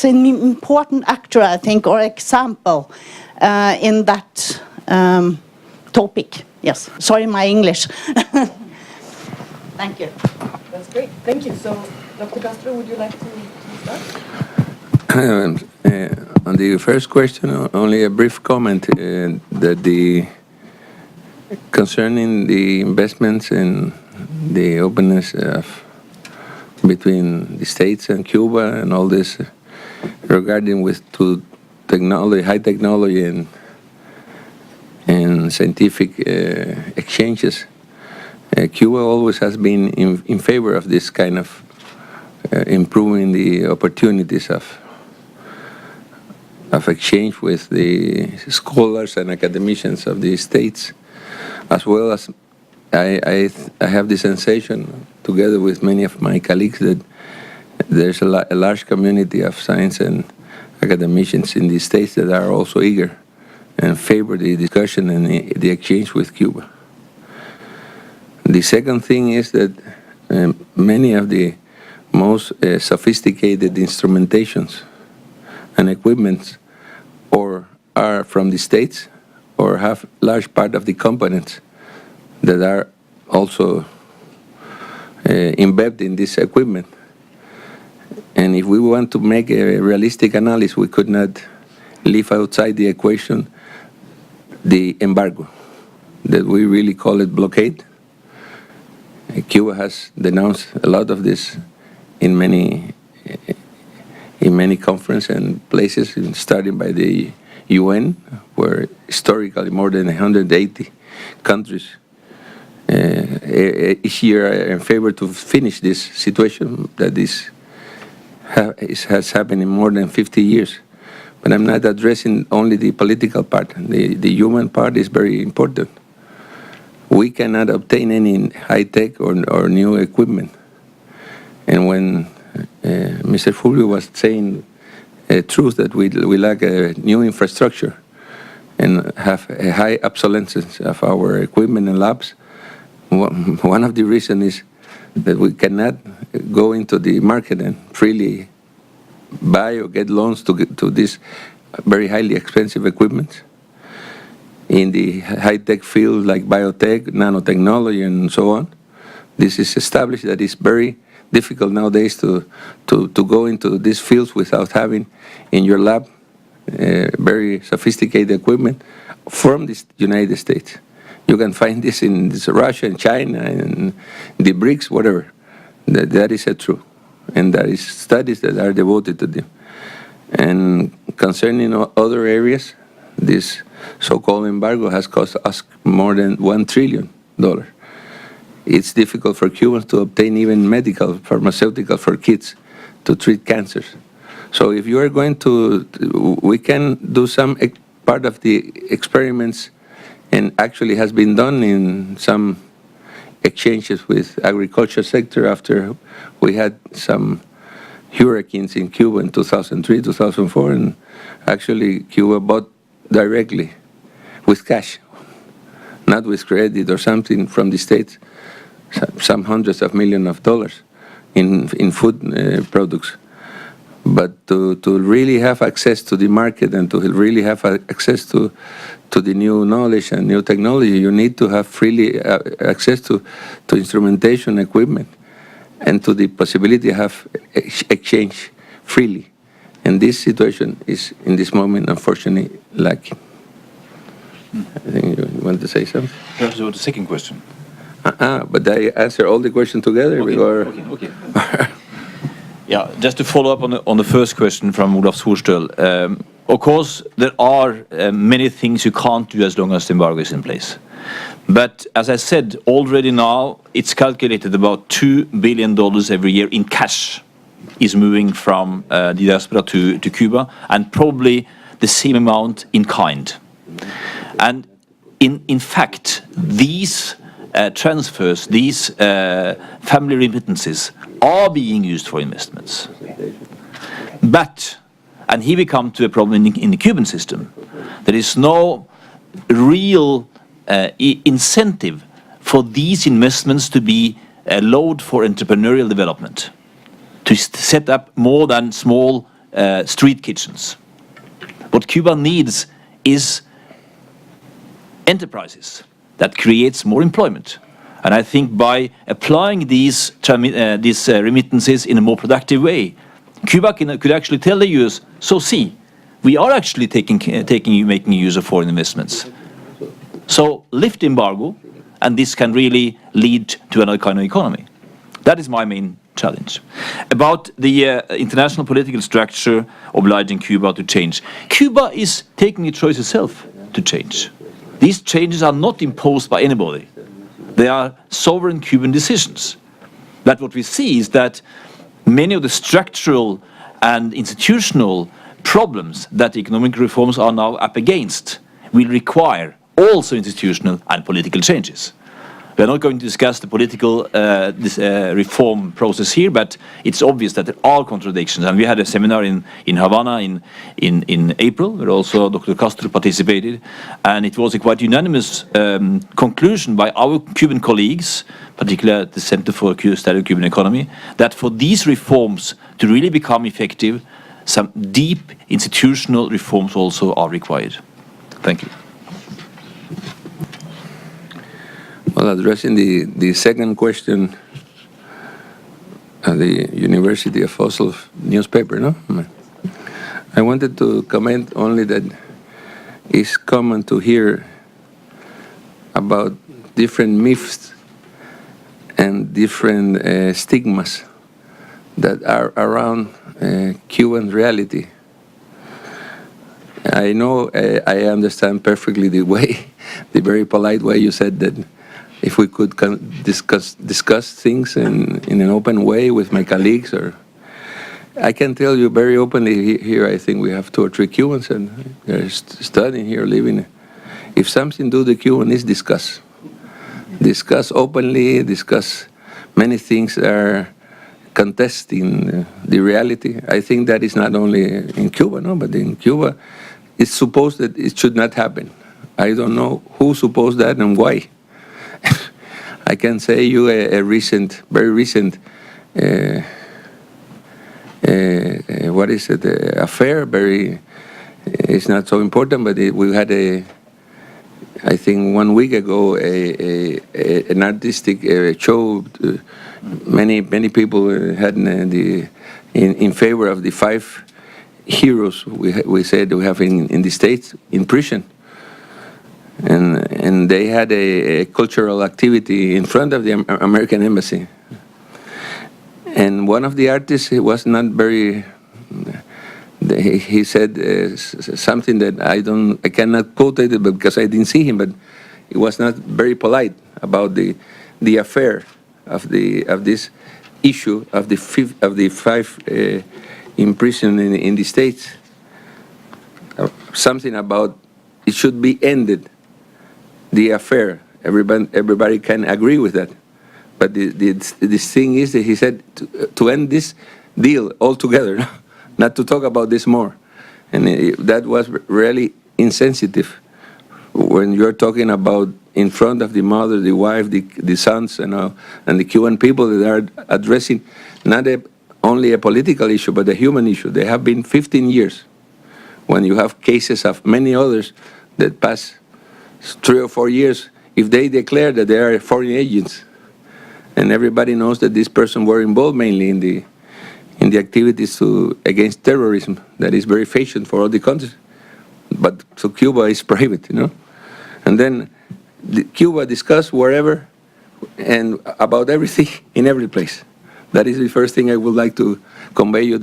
an important actor, I think, or example in that topic. Yes, sorry my English. Thank you. That's great. Thank you. So, Dr. Castro, would you like to start? On the first question, only a brief comment that concerning the investments and the openness between the States and Cuba and all this regarding to technology, high technology and scientific exchanges. Cuba always has been in favor of this kind of improving the opportunities of exchange with the scholars and academicians of the states, as well as I have the sensation, together with many of my colleagues, that there's a large community of science and academicians in the states that are also eager and favor the discussion and the exchange with Cuba. The second thing is that many of the most sophisticated instrumentations and equipments or are from the States or have large part of the components that are also embedded in this equipment. And if we want to make a realistic analysis, we could not leave outside the equation the embargo, that we really call it blockade. Cuba has denounced a lot of this in many conferences and places, starting by the UN, where historically more than 180 countries each year are in favor to finish this situation that has happened in more than 50 years. But I'm not addressing only the political part. The human part is very important. We cannot obtain any high-tech or new equipment. And when Mr. Fulvio was saying truth that we lack a new infrastructure and have a high obsolescence of our equipment and labs. One of the reasons is that we cannot go into the market and freely buy or get loans to get to this very highly expensive equipment. In the high-tech field like biotech, nanotechnology, and so on, this is established that it's very difficult nowadays to go into these fields without having in your lab very sophisticated equipment from the United States. You can find this in Russia and China and the BRICS, whatever. That is true. And there is studies that are devoted to them. And concerning other areas, this so-called embargo has cost us more than $1 trillion. It's difficult for Cubans to obtain even medical, pharmaceutical for kids to treat cancers. So if you are going to, we can do some part of the experiments, and actually has been done in some exchanges with agriculture sector after we had some hurricanes in Cuba in 2003, 2004, and actually Cuba bought directly with cash, not with credit or something from the States, some hundreds of millions of dollars in food products. But to really have access to the market and to really have access to the new knowledge and new technology, you need to have freely access to instrumentation equipment and to the possibility to have exchange freely. And this situation is, in this moment, unfortunately, lacking. I think you want to say something? Perhaps the second question. But I answer all the questions together. Okay. Yeah, just to follow up on the first question from Olaf Sorstöl. Of course, there are many things you can't do as long as the embargo is in place. But as I said, already now, it's calculated about $2 billion every year in cash is moving from the diaspora to Cuba, and probably the same amount in kind. And in fact, these transfers, these family remittances are being used for investments. But, and here we come to a problem in the Cuban system, there is no real incentive for these investments to be a load for entrepreneurial development, to set up more than small street kitchens. What Cuba needs is enterprises that creates more employment. And I think by applying these remittances in a more productive way, Cuba could actually tell the US, so see, we are actually making use of foreign investments. So lift embargo, and this can really lead to another kind of economy. That is my main challenge. About the international political structure obliging Cuba to change. Cuba is taking a choice itself to change. These changes are not imposed by anybody. They are sovereign Cuban decisions. But what we see is that many of the structural and institutional problems that economic reforms are now up against will require also institutional and political changes. We are not going to discuss the political reform process here, but it's obvious that there are contradictions. And we had a seminar in Havana in April, where also Dr. Castro participated. And it was a quite unanimous conclusion by our Cuban colleagues, particularly at the Center for Study of Cuban Economy, that for these reforms to really become effective, some deep institutional reforms also are required. Thank you. Well, addressing the second question, the University of Oslo newspaper, no? I wanted to comment only that it's common to hear about different myths and different stigmas that are around Cuban reality. I know, I understand perfectly the very polite way you said that if we could discuss things in an open way with my colleagues, or I can tell you very openly here, I think we have 2 or 3 Cubans and they're studying here, living. If something to do the Cuban is discuss openly, discuss many things that are contesting the reality. I think that is not only in Cuba, no, but in Cuba, it's supposed that it should not happen. I don't know who supposed that and why. I can say you a recent, very recent, what is it, affair, very, it's not so important, but we had I think 1 week ago, an artistic show. Many people had in favor of the 5 heroes we said we have in the States in prison, and they had a cultural activity in front of the American embassy. And one of the artists was not very. He said something that I cannot quote it because I didn't see him, but it was not very polite about the affair of this issue of the 5 in prison in the States. Something about it should be ended. The affair, everybody can agree with that, but this thing is that he said to end this deal altogether. Not to talk about this more. And that was really insensitive when you're talking about in front of the mother, the wife, the sons, and the Cuban people that are addressing not only a political issue, but a human issue. They have been 15 years. When you have cases of many others that pass 3 or 4 years, if they declare that they are foreign agents, and everybody knows that this person were involved mainly in the activities against terrorism that is very fashion for all the countries, but so Cuba is private, And then Cuba discuss wherever and about everything in every place. That is the first thing I would like to convey you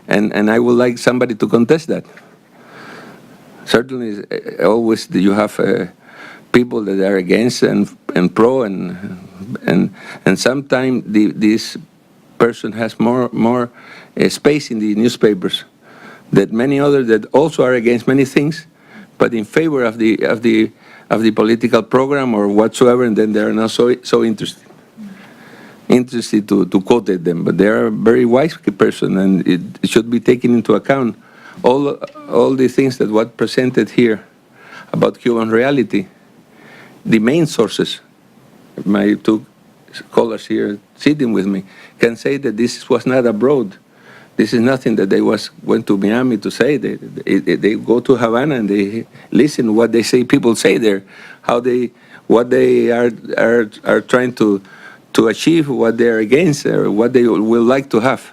and I would like somebody to contest that. Certainly, always you have people that are against and pro and sometimes this person has more space in the newspapers that many others that also are against many things, but in favor of the political program or whatsoever, and then they are not so interested to quote them. But they are a very wise person, and it should be taken into account all the things that what presented here about Cuban reality. The main sources, my 2 scholars here sitting with me, can say that this was not abroad. This is nothing that they went to Miami to say. They go to Havana and they listen what they say. People say there, what they are trying to achieve, what they are against, or what they will like to have.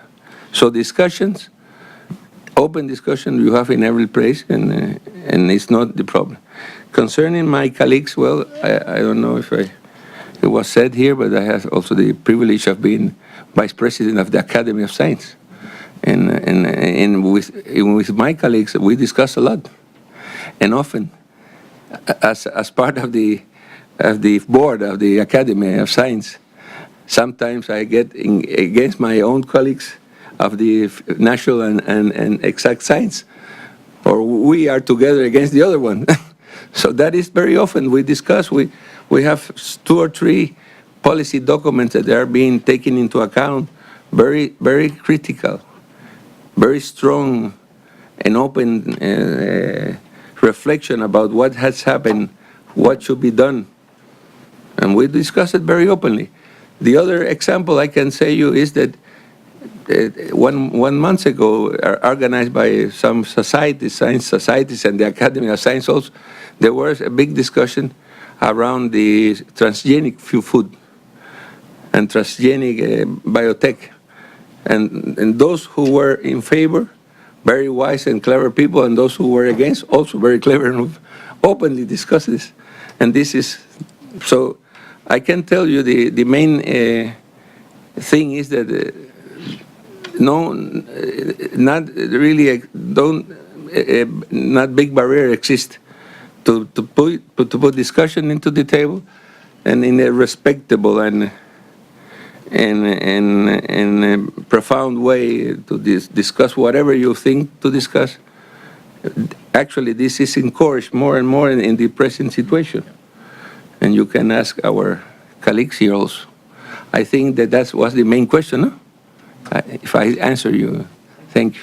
So discussions, open discussion, you have in every place, and it's not the problem. Concerning my colleagues, well, I don't know if it was said here, but I have also the privilege of being vice president of the Academy of Science. And with my colleagues, we discuss a lot. And often, as part of the board of the Academy of Science, sometimes I get against my own colleagues of the natural and exact science, or we are together against the other one. So that is very often we discuss. We have 2 or 3 policy documents that are being taken into account, very, very critical, very strong and open reflection about what has happened, what should be done. And we discuss it very openly. The other example I can say you is that one month ago, organized by some societies, science societies, and the Academy of Science also, there was a big discussion around the transgenic food and transgenic biotech. And those who were in favor, very wise and clever people, and those who were against, also very clever and openly discuss this. And this is, so I can tell you the main thing is that not really, not big barrier exists to put discussion into the table, and in a respectable and profound way to discuss whatever you think to discuss. Actually, this is encouraged more and more in the present situation. And you can ask our colleagues here also. I think that was the main question, no? if I answer you, thank you.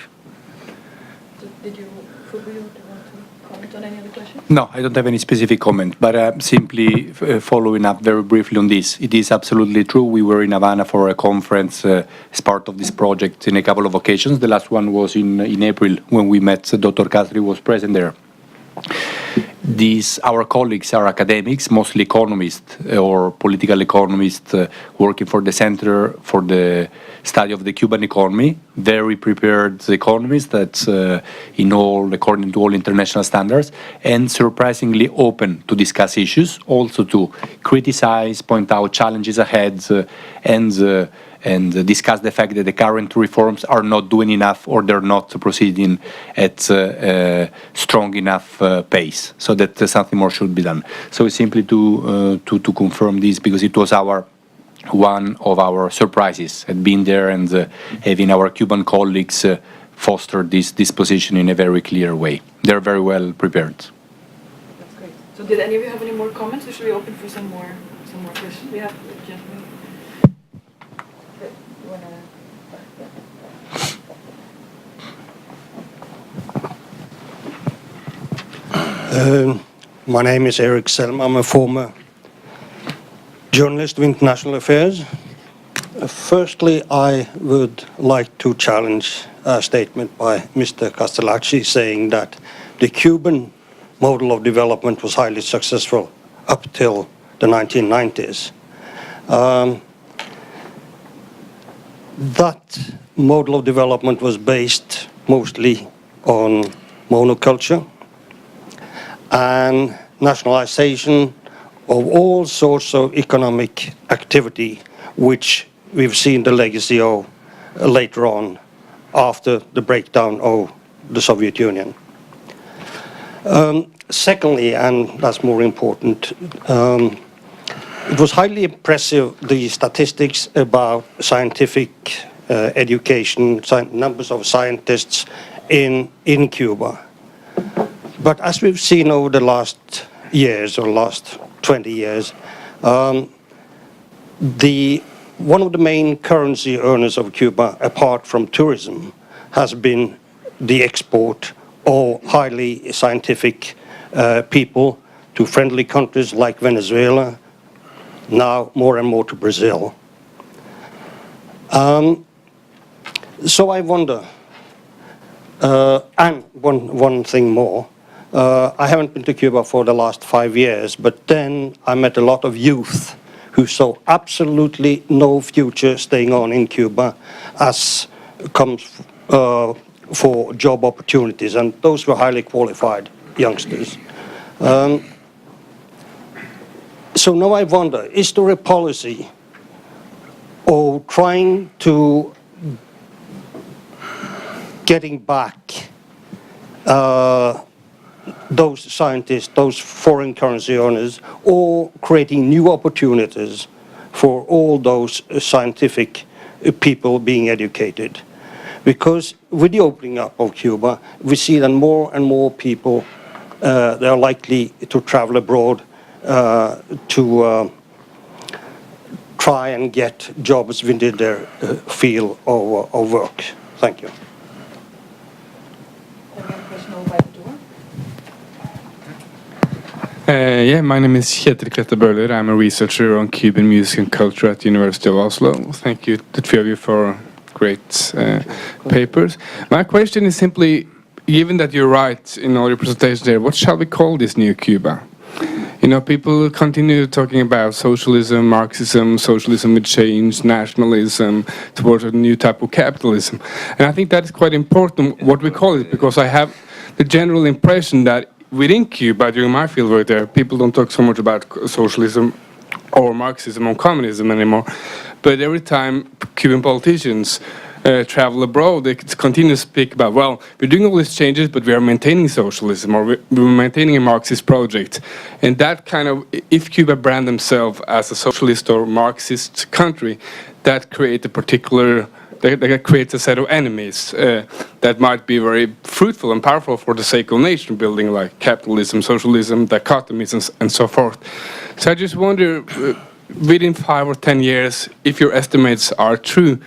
Did you, Fulvio, do you want to comment on any other questions? No, I don't have any specific comment, but simply following up very briefly on this. It is absolutely true. We were in Havana for a conference as part of this project in a couple of occasions. The last one was in April when we met Dr. Castro was present there. Our colleagues are academics, mostly economists or political economists working for the Center for the Study of the Cuban Economy, very prepared economists that according to all international standards, and surprisingly open to discuss issues, also to criticize, point out challenges ahead, and discuss the fact that the current reforms are not doing enough or they're not proceeding at a strong enough pace, so that something more should be done. So it's simply to confirm this, because it was one of our surprises at being there and having our Cuban colleagues foster this position in a very clear way. They're very well prepared. That's great. So did any of you have any more comments, or should we open for some more questions? We have a gentleman. My name is Eric Selm. I'm a former journalist of international affairs. Firstly, I would like to challenge a statement by Mr. Castellacci saying that the Cuban model of development was highly successful up till the 1990s. That model of development was based mostly on monoculture and nationalization of all sorts of economic activity, which we've seen the legacy of later on after the breakdown of the Soviet Union. Secondly, and that's more important, it was highly impressive, the statistics about scientific education, numbers of scientists in Cuba. But as we've seen over the last years, or last 20 years, one of the main currency earners of Cuba, apart from tourism, has been the export of highly scientific people to friendly countries like Venezuela, now more and more to Brazil. So I wonder, and one thing more, I haven't been to Cuba for the last 5 years, but then I met a lot of youth who saw absolutely no future staying on in Cuba as comes for job opportunities, and those were highly qualified youngsters. So now I wonder, is there a policy of trying to getting back those scientists, those foreign currency owners, or creating new opportunities for all those scientific people being educated? Because with the opening up of Cuba, we see that more and more people they are likely to travel abroad to try and get jobs within their field of work. Thank you. Yeah, my name is Kjetil Kletterbøhler. I'm a researcher on Cuban music and culture at the University of Oslo. Thank you, the three of you, for great papers. My question is simply, given that you're right in all your presentations there, what shall we call this new Cuba? You know, people continue talking about socialism, Marxism, socialism with change, nationalism, towards a new type of capitalism. And I think that is quite important what we call it, because I have the general impression that within Cuba, during my fieldwork there, people don't talk so much about socialism or Marxism or communism anymore. But every time Cuban politicians travel abroad, they continue to speak about, well, we're doing all these changes, but we are maintaining socialism, or we're maintaining a Marxist project. And that kind of, if Cuba brand themselves as a socialist or Marxist country, that creates a particular, that creates a set of enemies that might be very fruitful and powerful for the sake of nation building, like capitalism, socialism, dichotomies, and so forth. So I just wonder, within 5 or 10 years, if your estimates are true,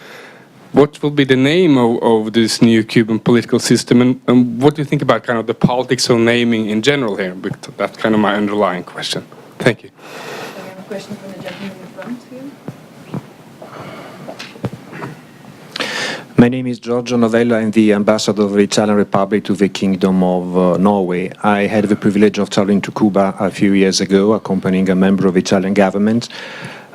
what will be the name of this new Cuban political system, and what do you think about kind of the politics of naming in general here? Because that's kind of my underlying question. Thank you. So we have a question from the gentleman in the front here. My name is Giorgio Novella. I'm the ambassador of the Italian Republic to the Kingdom of Norway. I had the privilege of traveling to Cuba a few years ago, accompanying a member of the Italian government.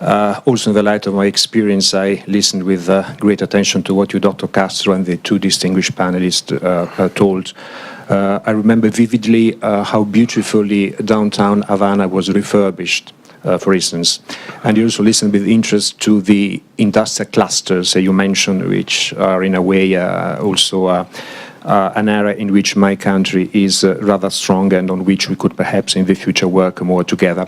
Also, in the light of my experience, I listened with great attention to what you, Dr. Castro, and the two distinguished panelists told. I remember vividly how beautifully downtown Havana was refurbished, for instance. And you also listened with interest to the industrial clusters you mentioned, which are in a way also an area in which my country is rather strong and on which we could perhaps in the future work more together.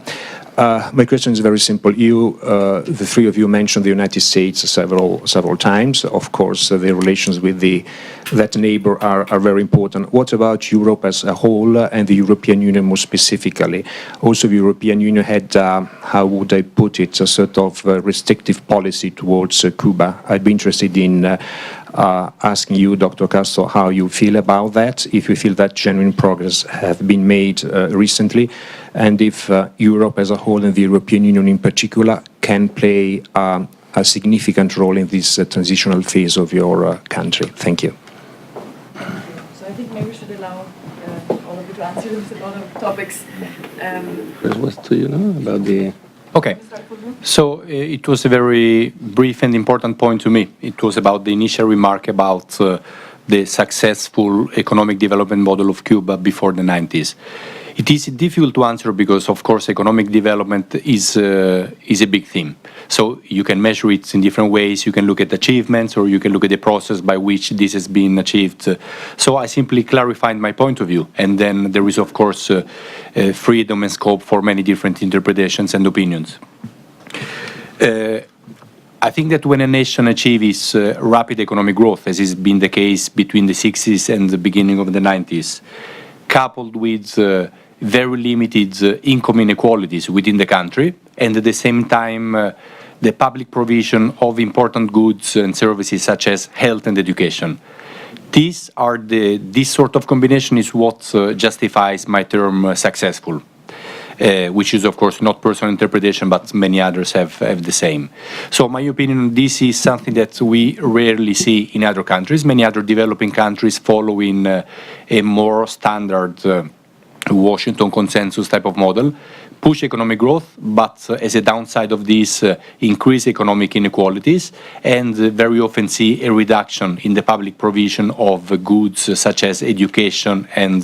My question is very simple. You, the three of you, mentioned the United States several times. Of course, the relations with that neighbor are very important. What about Europe as a whole and the European Union more specifically? Also, the European Union had, how would I put it, a sort of restrictive policy towards Cuba. I'd be interested in asking you, Dr. Castro, how you feel about that, if you feel that genuine progress have been made recently, and if Europe as a whole and the European Union in particular can play a significant role in this transitional phase of your country. Thank you. So I think maybe we should allow all of you to answer. There's a lot of topics. First was to you know about the. Okay, so it was a very brief and important point to me. It was about the initial remark about the successful economic development model of Cuba before the 90s. It is difficult to answer because, of course, economic development is a big theme. So you can measure it in different ways. You can look at achievements, or you can look at the process by which this has been achieved. So I simply clarified my point of view. And then there is, of course, freedom and scope for many different interpretations and opinions. I think that when a nation achieves rapid economic growth, as has been the case between the 60s and the beginning of the 90s, coupled with very limited income inequalities within the country, and at the same time the public provision of important goods and services such as health and education. This sort of combination is what justifies my term successful, which is of course not personal interpretation, but many others have the same. So my opinion, this is something that we rarely see in other countries. Many other developing countries follow in a more standard Washington consensus type of model, push economic growth, but as a downside of this, increase economic inequalities, and very often see a reduction in the public provision of goods such as education and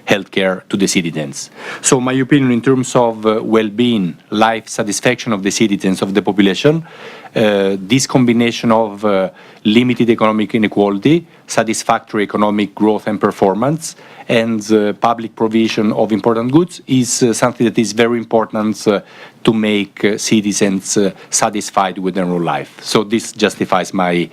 healthcare to the citizens. So my opinion in terms of well-being, life satisfaction of the citizens, of the population, this combination of limited economic inequality, satisfactory economic growth and performance, and public provision of important goods is something that is very important to make citizens satisfied with their own life. So this justifies my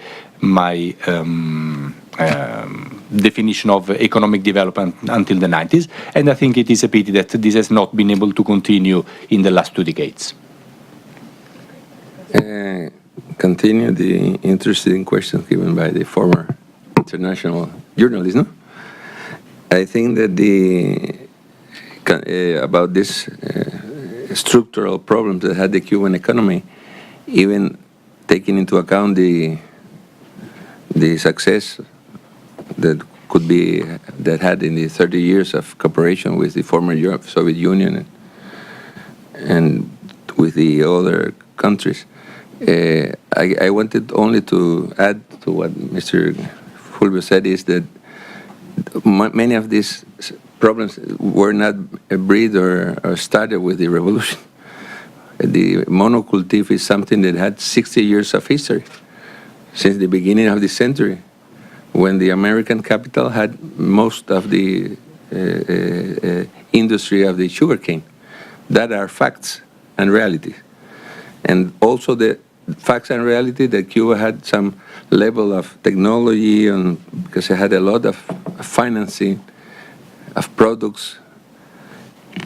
definition of economic development until the 90s, and I think it is a pity that this has not been able to continue in the last 2 decades. Continue the interesting questions given by the former international journalist, no? I think that about this structural problems that had the Cuban economy, even taking into account the success that had in the 30 years of cooperation with the former Soviet Union and with the other countries. I wanted only to add to what Mr. Fulvio said, is that many of these problems were not bred or started with the revolution. The monocultive is something that had 60 years of history, since the beginning of the century, when the American capital had most of the industry of the sugarcane. That are facts and reality. And also the facts and reality that Cuba had some level of technology, and because it had a lot of financing of products.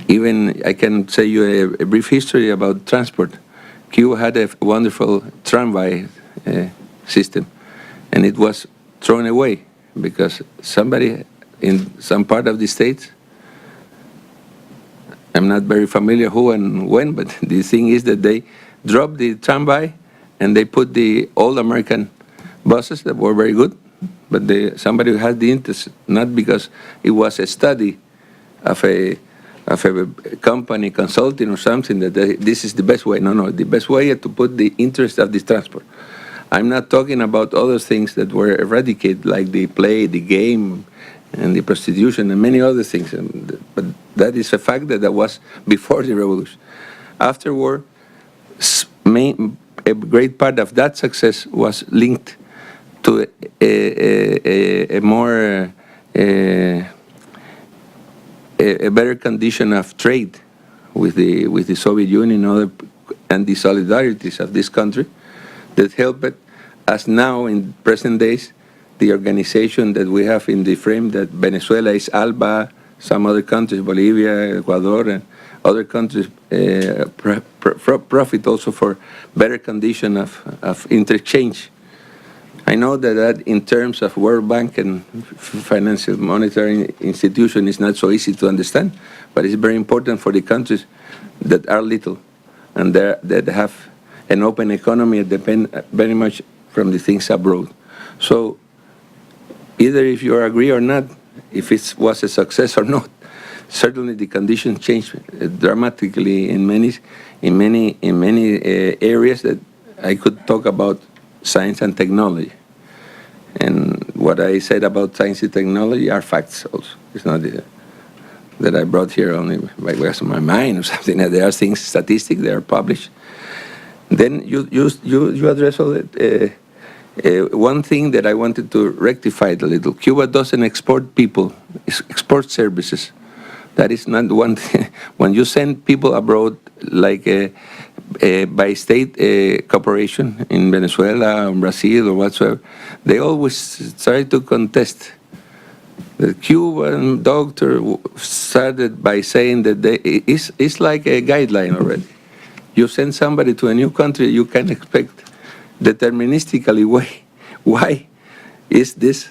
Even I can say you a brief history about transport. Cuba had a wonderful tramway system. and it was thrown away because somebody in some part of the States, I'm not very familiar who and when, but the thing is that they dropped the tramway and they put the old American buses that were very good, but somebody who had the interest, not because it was a study of a company consulting or something that this is the best way. No, the best way is to put the interest of this transport. I'm not talking about other things that were eradicated, like the play, the game, and the prostitution, and many other things. But that is a fact that was before the revolution. Afterward, a great part of that success was linked to a more a better condition of trade with the Soviet Union and the solidarities of this country that helped us now in present days. The organization that we have in the frame that Venezuela is ALBA, some other countries, Bolivia, Ecuador, and other countries profit also for better condition of interchange. I know that in terms of World Bank and financial monetary institution is not so easy to understand, but it's very important for the countries that are little and that have an open economy that depend very much from the things abroad. So either if you agree or not, if it was a success or not, certainly the conditions changed dramatically in many areas that I could talk about science and technology. And what I said about science and technology are facts also. It's not that I brought here only by way of my mind or something. There are things, statistics, they are published. Then you address all it. One thing that I wanted to rectify a little. Cuba doesn't export people, it exports services. That is not one thing. When you send people abroad, like by state cooperation in Venezuela or Brazil or whatsoever, they always try to contest. The Cuban doctor started by saying that it's like a guideline already. You send somebody to a new country, you can expect deterministically why is this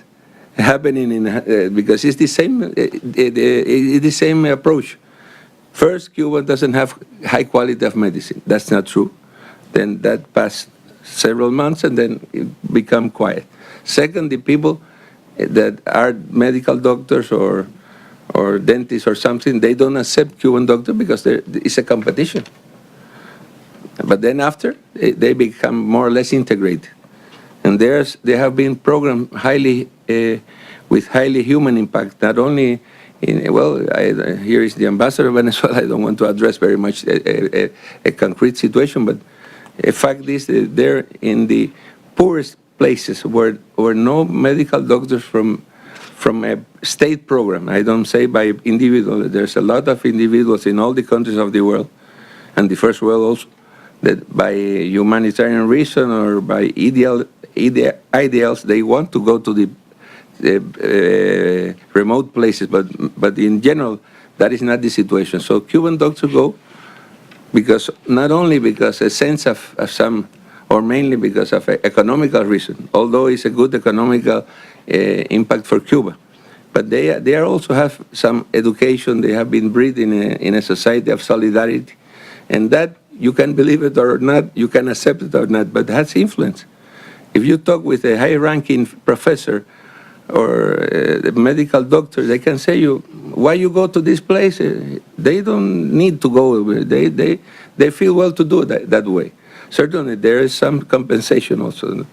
happening because it's the same approach. First, Cuba doesn't have high quality of medicine. That's not true. Then that passed several months and then it become quiet. Second, the people that are medical doctors or dentists or something, they don't accept Cuban doctor because it's a competition. But then after, they become more or less integrated. And there have been programs with highly human impact, not only here is the ambassador of Venezuela. I don't want to address very much a concrete situation, but a fact is that they're in the poorest places where no medical doctors from a state program. I don't say by individual. There's a lot of individuals in all the countries of the world, and the first world also, that by humanitarian reason or by ideals, they want to go to the remote places, but in general, that is not the situation. So Cuban doctors go because not only because a sense of some, or mainly because of economical reason, although it's a good economical impact for Cuba, but they also have some education. They have been bred in a society of solidarity, and that you can believe it or not, you can accept it or not, but has influence. If you talk with a high-ranking professor or a medical doctor, they can say you, why you go to this place? They don't need to go. They feel well to do that way. Certainly, there is some compensation also.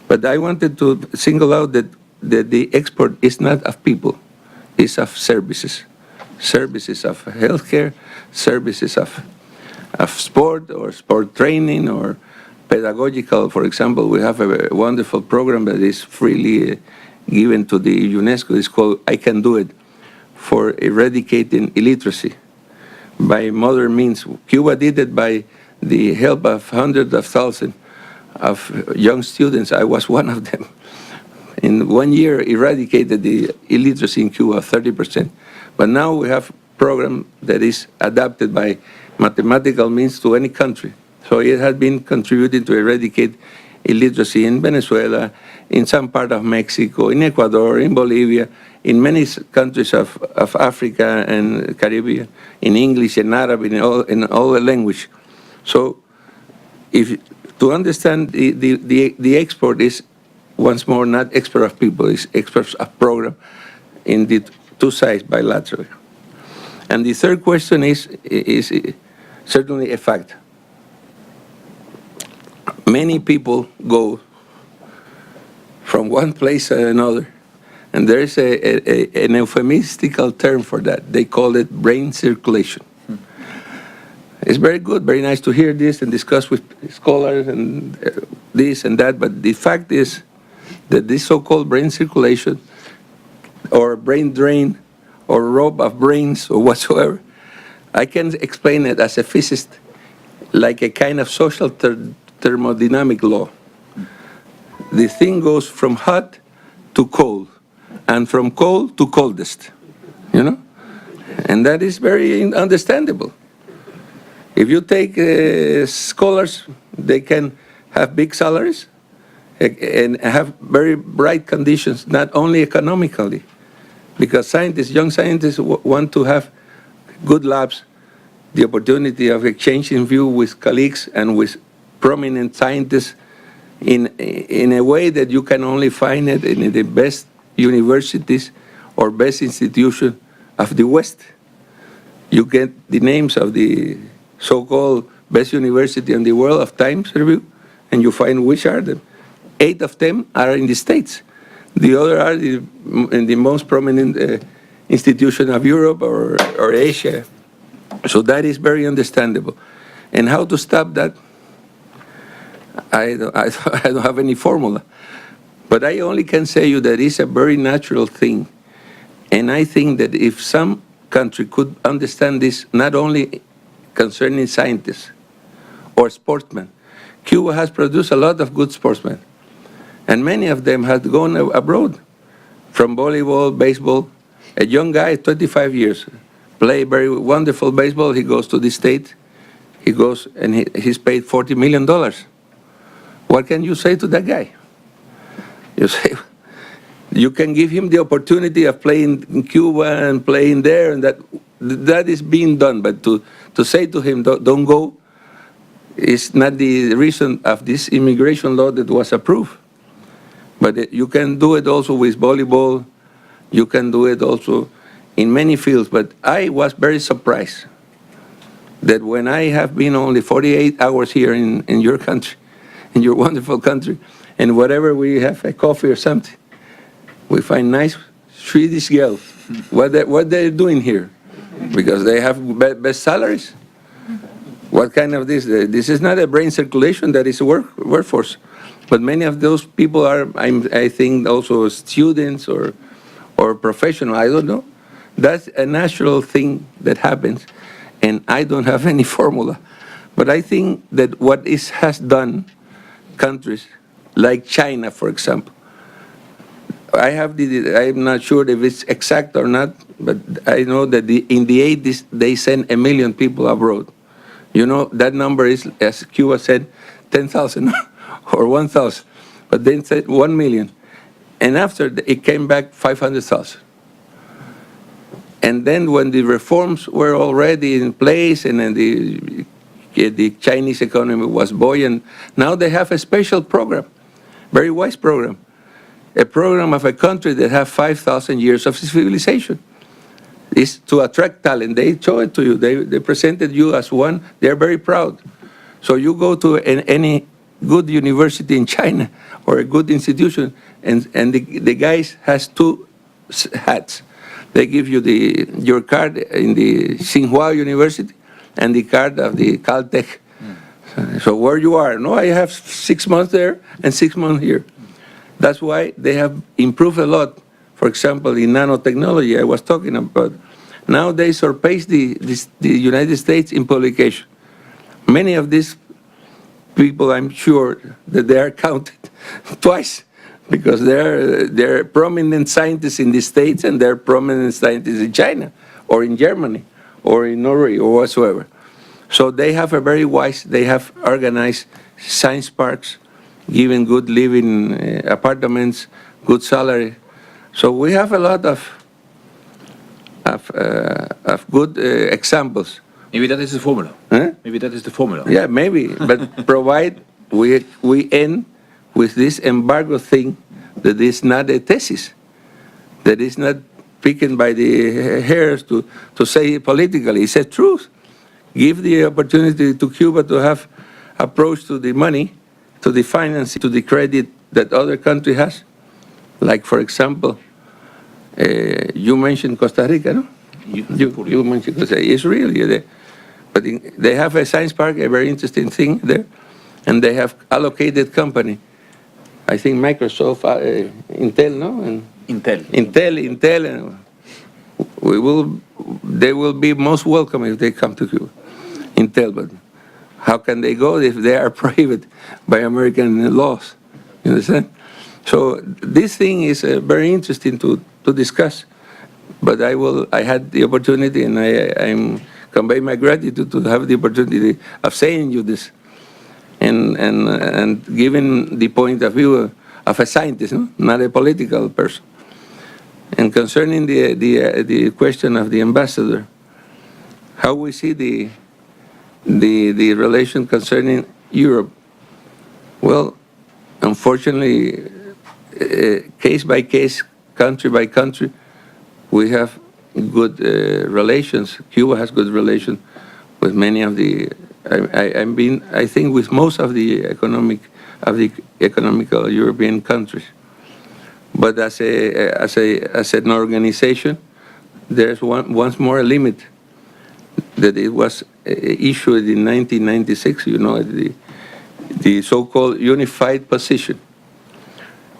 But I wanted to single out that the export is not of people, it's of services. Services of healthcare, services of sport or sport training or pedagogical. For example, we have a wonderful program that is freely given to the UNESCO. It's called I Can Do It, for eradicating illiteracy by modern means. Cuba did it by the help of hundreds of thousands of young students. I was one of them. In 1 year, eradicated the illiteracy in Cuba, 30%. But now we have a program that is adapted by mathematical means to any country. So it has been contributing to eradicate illiteracy in Venezuela, in some part of Mexico, in Ecuador, in Bolivia, in many countries of Africa and Caribbean, in English and Arabic, in all the language. So to understand the export is, once more, not export of people, it's export of program in the two sides bilaterally. And the third question is certainly a fact. Many people go from one place to another, and there is an euphemistical term for that. They call it brain circulation. It's very good, very nice to hear this and discuss with scholars and this and that, but the fact is that this so-called brain circulation or brain drain or rob of brains or whatsoever, I can explain it as a physicist like a kind of social thermodynamic law. The thing goes from hot to cold, and from cold to coldest, you know? And that is very understandable. If you take scholars, they can have big salaries and have very bright conditions, not only economically, because scientists, young scientists want to have good labs, the opportunity of exchanging view with colleagues and with prominent scientists in a way that you can only find it in the best universities or best institutions of the West. You get the names of the so-called best university in the world of Times Review, and you find which are them. 8 of them are in the States. The other are in the most prominent institution of Europe or Asia. So that is very understandable. And how to stop that? I don't have any formula. But I only can say you that it's a very natural thing. And I think that if some country could understand this, not only concerning scientists or sportsmen, Cuba has produced a lot of good sportsmen. And many of them have gone abroad, from volleyball, baseball. A young guy, 25 years, play very wonderful baseball. He goes to the States. He goes and he's paid $40 million. What can you say to that guy? You say, you can give him the opportunity of playing in Cuba and playing there, and that is being done. But to say to him, don't go, is not the reason of this immigration law that was approved. But you can do it also with volleyball. You can do it also in many fields. But I was very surprised that when I have been only 48 hours here in your country, in your wonderful country, and whatever we have a coffee or something, we find nice Swedish girls. What they're doing here? Because they have best salaries. What kind of this? This is not a brain circulation, that is a workforce. But many of those people are, I think, also students or professional. I don't know. That's a natural thing that happens, and I don't have any formula. But I think that what has done countries like China, for example, I'm not sure if it's exact or not, but I know that in the 80s they sent 1 million people abroad. You know, that number is, as Cuba said, 10,000 or 1,000, but then said 1 million. And after it came back 500,000. And then when the reforms were already in place and then the Chinese economy was buoyant, now they have a special program, very wise program, a program of a country that has 5,000 years of civilization. It's to attract talent. They show it to you. They presented you as one. They're very proud. So you go to any good university in China or a good institution, and the guys has 2 hats. They give you your card in the Tsinghua University and the card of the Caltech. So where you are? No, I have 6 months there and 6 months here. That's why they have improved a lot. For example, in nanotechnology I was talking about. Now they surpass the United States in publication. Many of these people, I'm sure that they are counted twice, because they're prominent scientists in the States and they're prominent scientists in China or in Germany or in Norway or whatsoever. So they have they have organized science parks. giving good living apartments, good salary. So we have a lot of good examples. Maybe that is the formula. Huh? Maybe that is the formula. Yeah, maybe, but provide we end with this embargo thing that is not a thesis, that is not picking by the hairs to say politically. It's a truth. Give the opportunity to Cuba to have approach to the money, to the finance, to the credit that other country has. Like, for example, you mentioned Costa Rica, no? You mentioned Costa Rica. It's really there. But they have a science park, a very interesting thing there, and they have allocated company. I think Microsoft, Intel, no? And Intel, and they will be most welcome if they come to Cuba. Intel, but how can they go if they are prohibited by American laws? You understand? So this thing is very interesting to discuss. But I had the opportunity, and I'm convey my gratitude to have the opportunity of saying you this, and giving the point of view of a scientist, no? Not a political person. And concerning the question of the ambassador, how we see the relation concerning Europe, well, unfortunately, case by case, country by country, we have good relations. Cuba has good relations with many of the. I think with most of the economical European countries. But as an organization, there's once more a limit that it was issued in 1996. You know, the so-called unified position.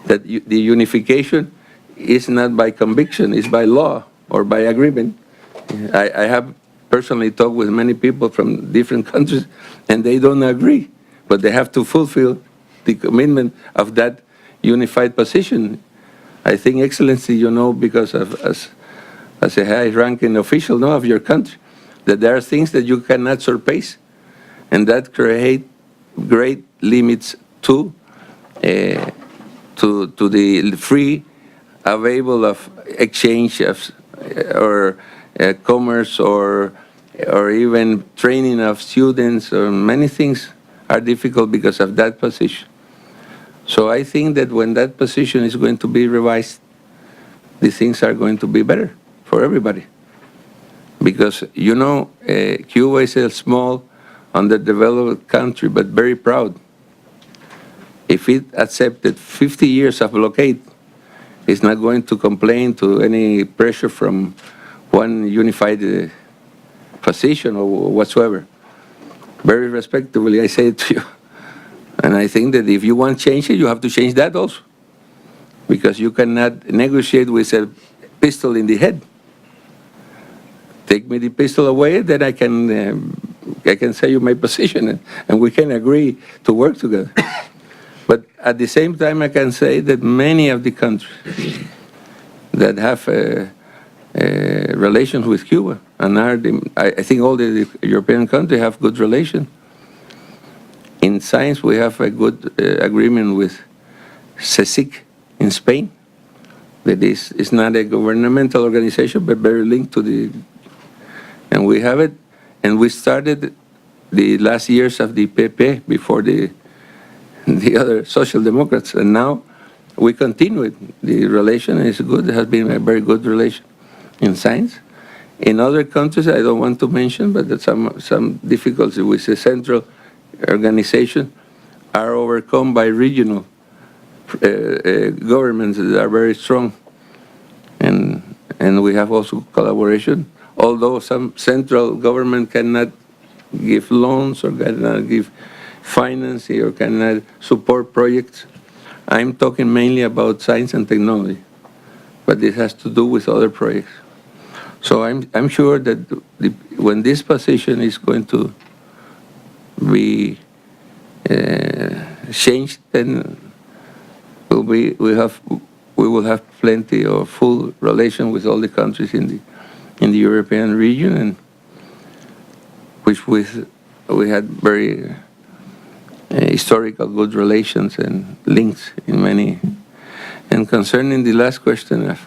That the unification is not by conviction, it's by law or by agreement. I have personally talked with many people from different countries, and they don't agree, but they have to fulfill the commitment of that unified position. I think, Excellency, you know, because as a high-ranking official, know of your country, that there are things that you cannot surpass, and that create great limits to the free available of exchange of or commerce or even training of students, or many things are difficult because of that position. So I think that when that position is going to be revised, the things are going to be better for everybody. Because, you know, Cuba is a small, underdeveloped country, but very proud. If it accepted 50 years of blockade, it's not going to complain to any pressure from one unified position or whatsoever. Very respectfully, I say it to you. And I think that if you want to change it, you have to change that also. Because you cannot negotiate with a pistol in the head. Take me the pistol away, then I can say you my position, and we can agree to work together. But at the same time, I can say that many of the countries that have relations with Cuba, and I think all the European countries have good relations. In science, we have a good agreement with CSIC in Spain. That is not a governmental organization, but very linked to the. And we have it, and we started the last years of the PP before the other social democrats, and now we continue it. The relation is good. It has been a very good relation in science. In other countries, I don't want to mention, but some difficulties with the central organization are overcome by regional governments that are very strong, and we have also collaboration. Although some central government cannot give loans or cannot give financing or cannot support projects, I'm talking mainly about science and technology, but this has to do with other projects. So I'm sure that when this position is going to be changed, then we will have plenty of full relation with all the countries in the European region, and which we had very historical good relations and links in many. And concerning the last question of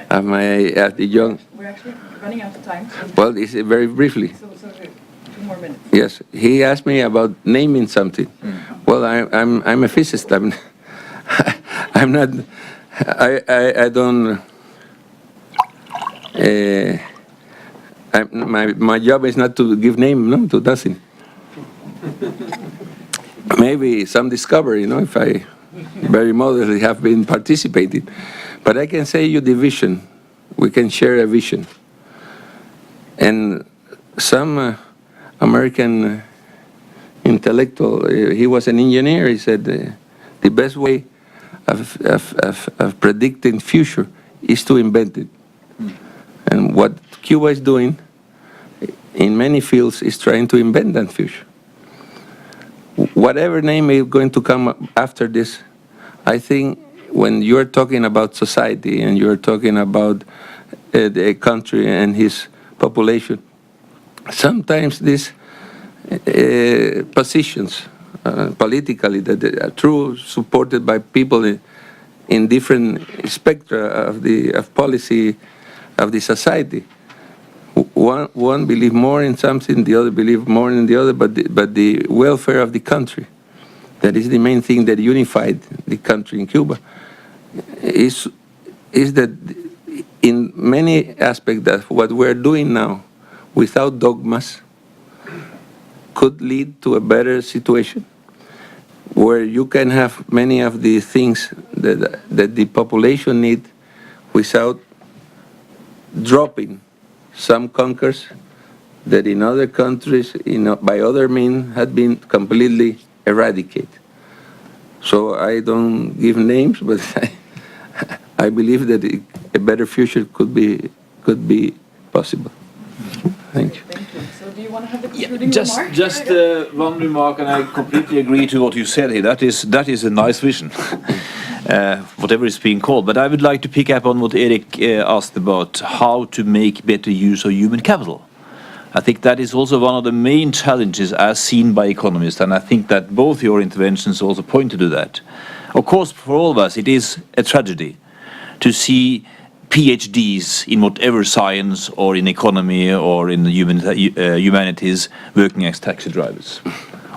the young. We're actually running out of time. Well, it's very briefly. So 2 more minutes. Yes, he asked me about naming something. Well, I'm a physicist. I'm not. I don't. My job is not to give name, no, to nothing. Maybe some discovery, if I very modestly have been participating. But I can say you the vision. We can share a vision. And some American intellectual, he was an engineer, he said the best way of predicting future is to invent it. And what Cuba is doing in many fields is trying to invent that future. Whatever name is going to come after this, I think when you're talking about society and you're talking about the country and his population, sometimes these positions politically that are true, supported by people in different spectra of policy of the society. One believe more in something, the other believe more in the other, but the welfare of the country, that is the main thing that unified the country in Cuba, is that in many aspects that what we're doing now, without dogmas, could lead to a better situation, where you can have many of the things that the population need without dropping some conquers that in other countries, by other means, had been completely eradicated. So I don't give names, but I believe that a better future could be possible. Thank you. Thank you. So do you want to have the concluding remark? Just one remark, and I completely agree to what you said here. That is a nice vision, whatever is being called. But I would like to pick up on what Erik asked about how to make better use of human capital. I think that is also one of the main challenges as seen by economists, and I think that both your interventions also pointed to that. Of course, for all of us, it is a tragedy to see PhDs in whatever science or in economy or in the humanities working as taxi drivers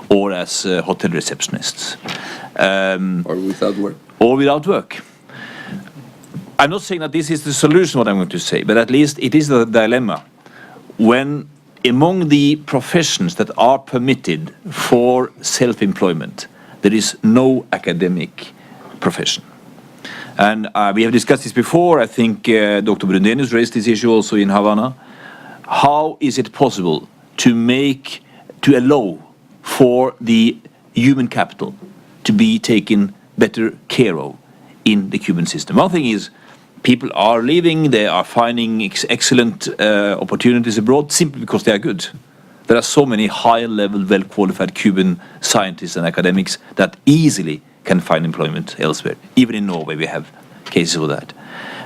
or as hotel receptionists. Or without work. Or without work. I'm not saying that this is the solution, what I'm going to say, but at least it is the dilemma when among the professions that are permitted for self-employment, there is no academic profession. And we have discussed this before. I think Dr. Brundenius raised this issue also in Havana. How is it possible to allow for the human capital to be taken better care of in the Cuban system? One thing is, people are leaving, they are finding excellent opportunities abroad simply because they are good. There are so many high-level, well-qualified Cuban scientists and academics that easily can find employment elsewhere. Even in Norway we have cases of that.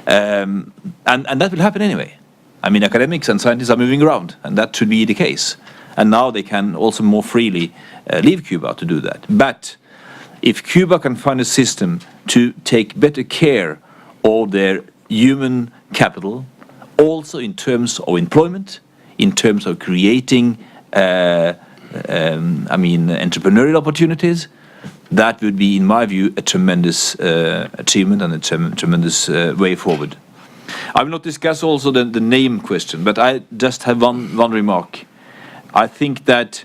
And that will happen anyway. I mean, academics and scientists are moving around, and that should be the case. And now they can also more freely leave Cuba to do that. But if Cuba can find a system to take better care of their human capital, also in terms of employment, in terms of creating entrepreneurial opportunities, that would be, in my view, a tremendous achievement and a tremendous way forward. I will not discuss also the name question, but I just have one remark. I think that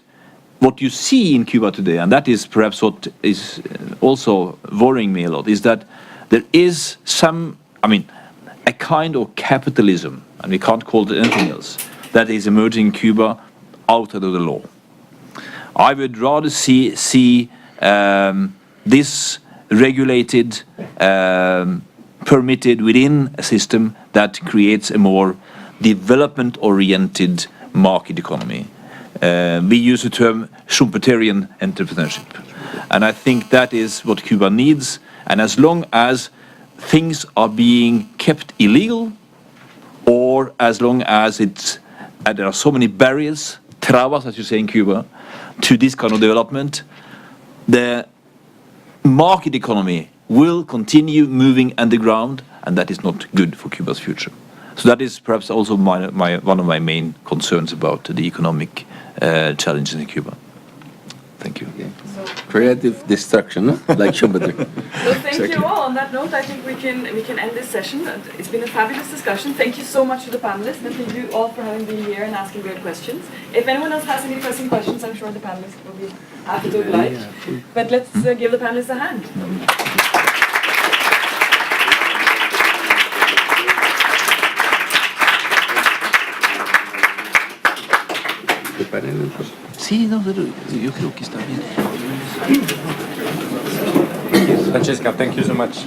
what you see in Cuba today, and that is perhaps what is also worrying me a lot, is that there is a kind of capitalism, and we can't call it anything else, that is emerging in Cuba outside of the law. I would rather see this regulated, permitted within a system that creates a more development-oriented market economy. We use the term Schumpeterian entrepreneurship. And I think that is what Cuba needs. And as long as things are being kept illegal, or as long as there are so many barriers, trabas, as you say in Cuba, to this kind of development, the market economy will continue moving underground, and that is not good for Cuba's future. So that is perhaps also one of my main concerns about the economic challenges in Cuba. Thank you. Creative destruction, no? Like Schumpeter. So thank you all. On that note, I think we can end this session. It's been a fabulous discussion. Thank you so much to the panelists, and thank you all for having been here and asking great questions. If anyone else has any pressing questions, I'm sure the panelists will be happy to oblige. But let's give the panelists a hand. Sí, no, yo creo que está bien. Francesca, thank you so much.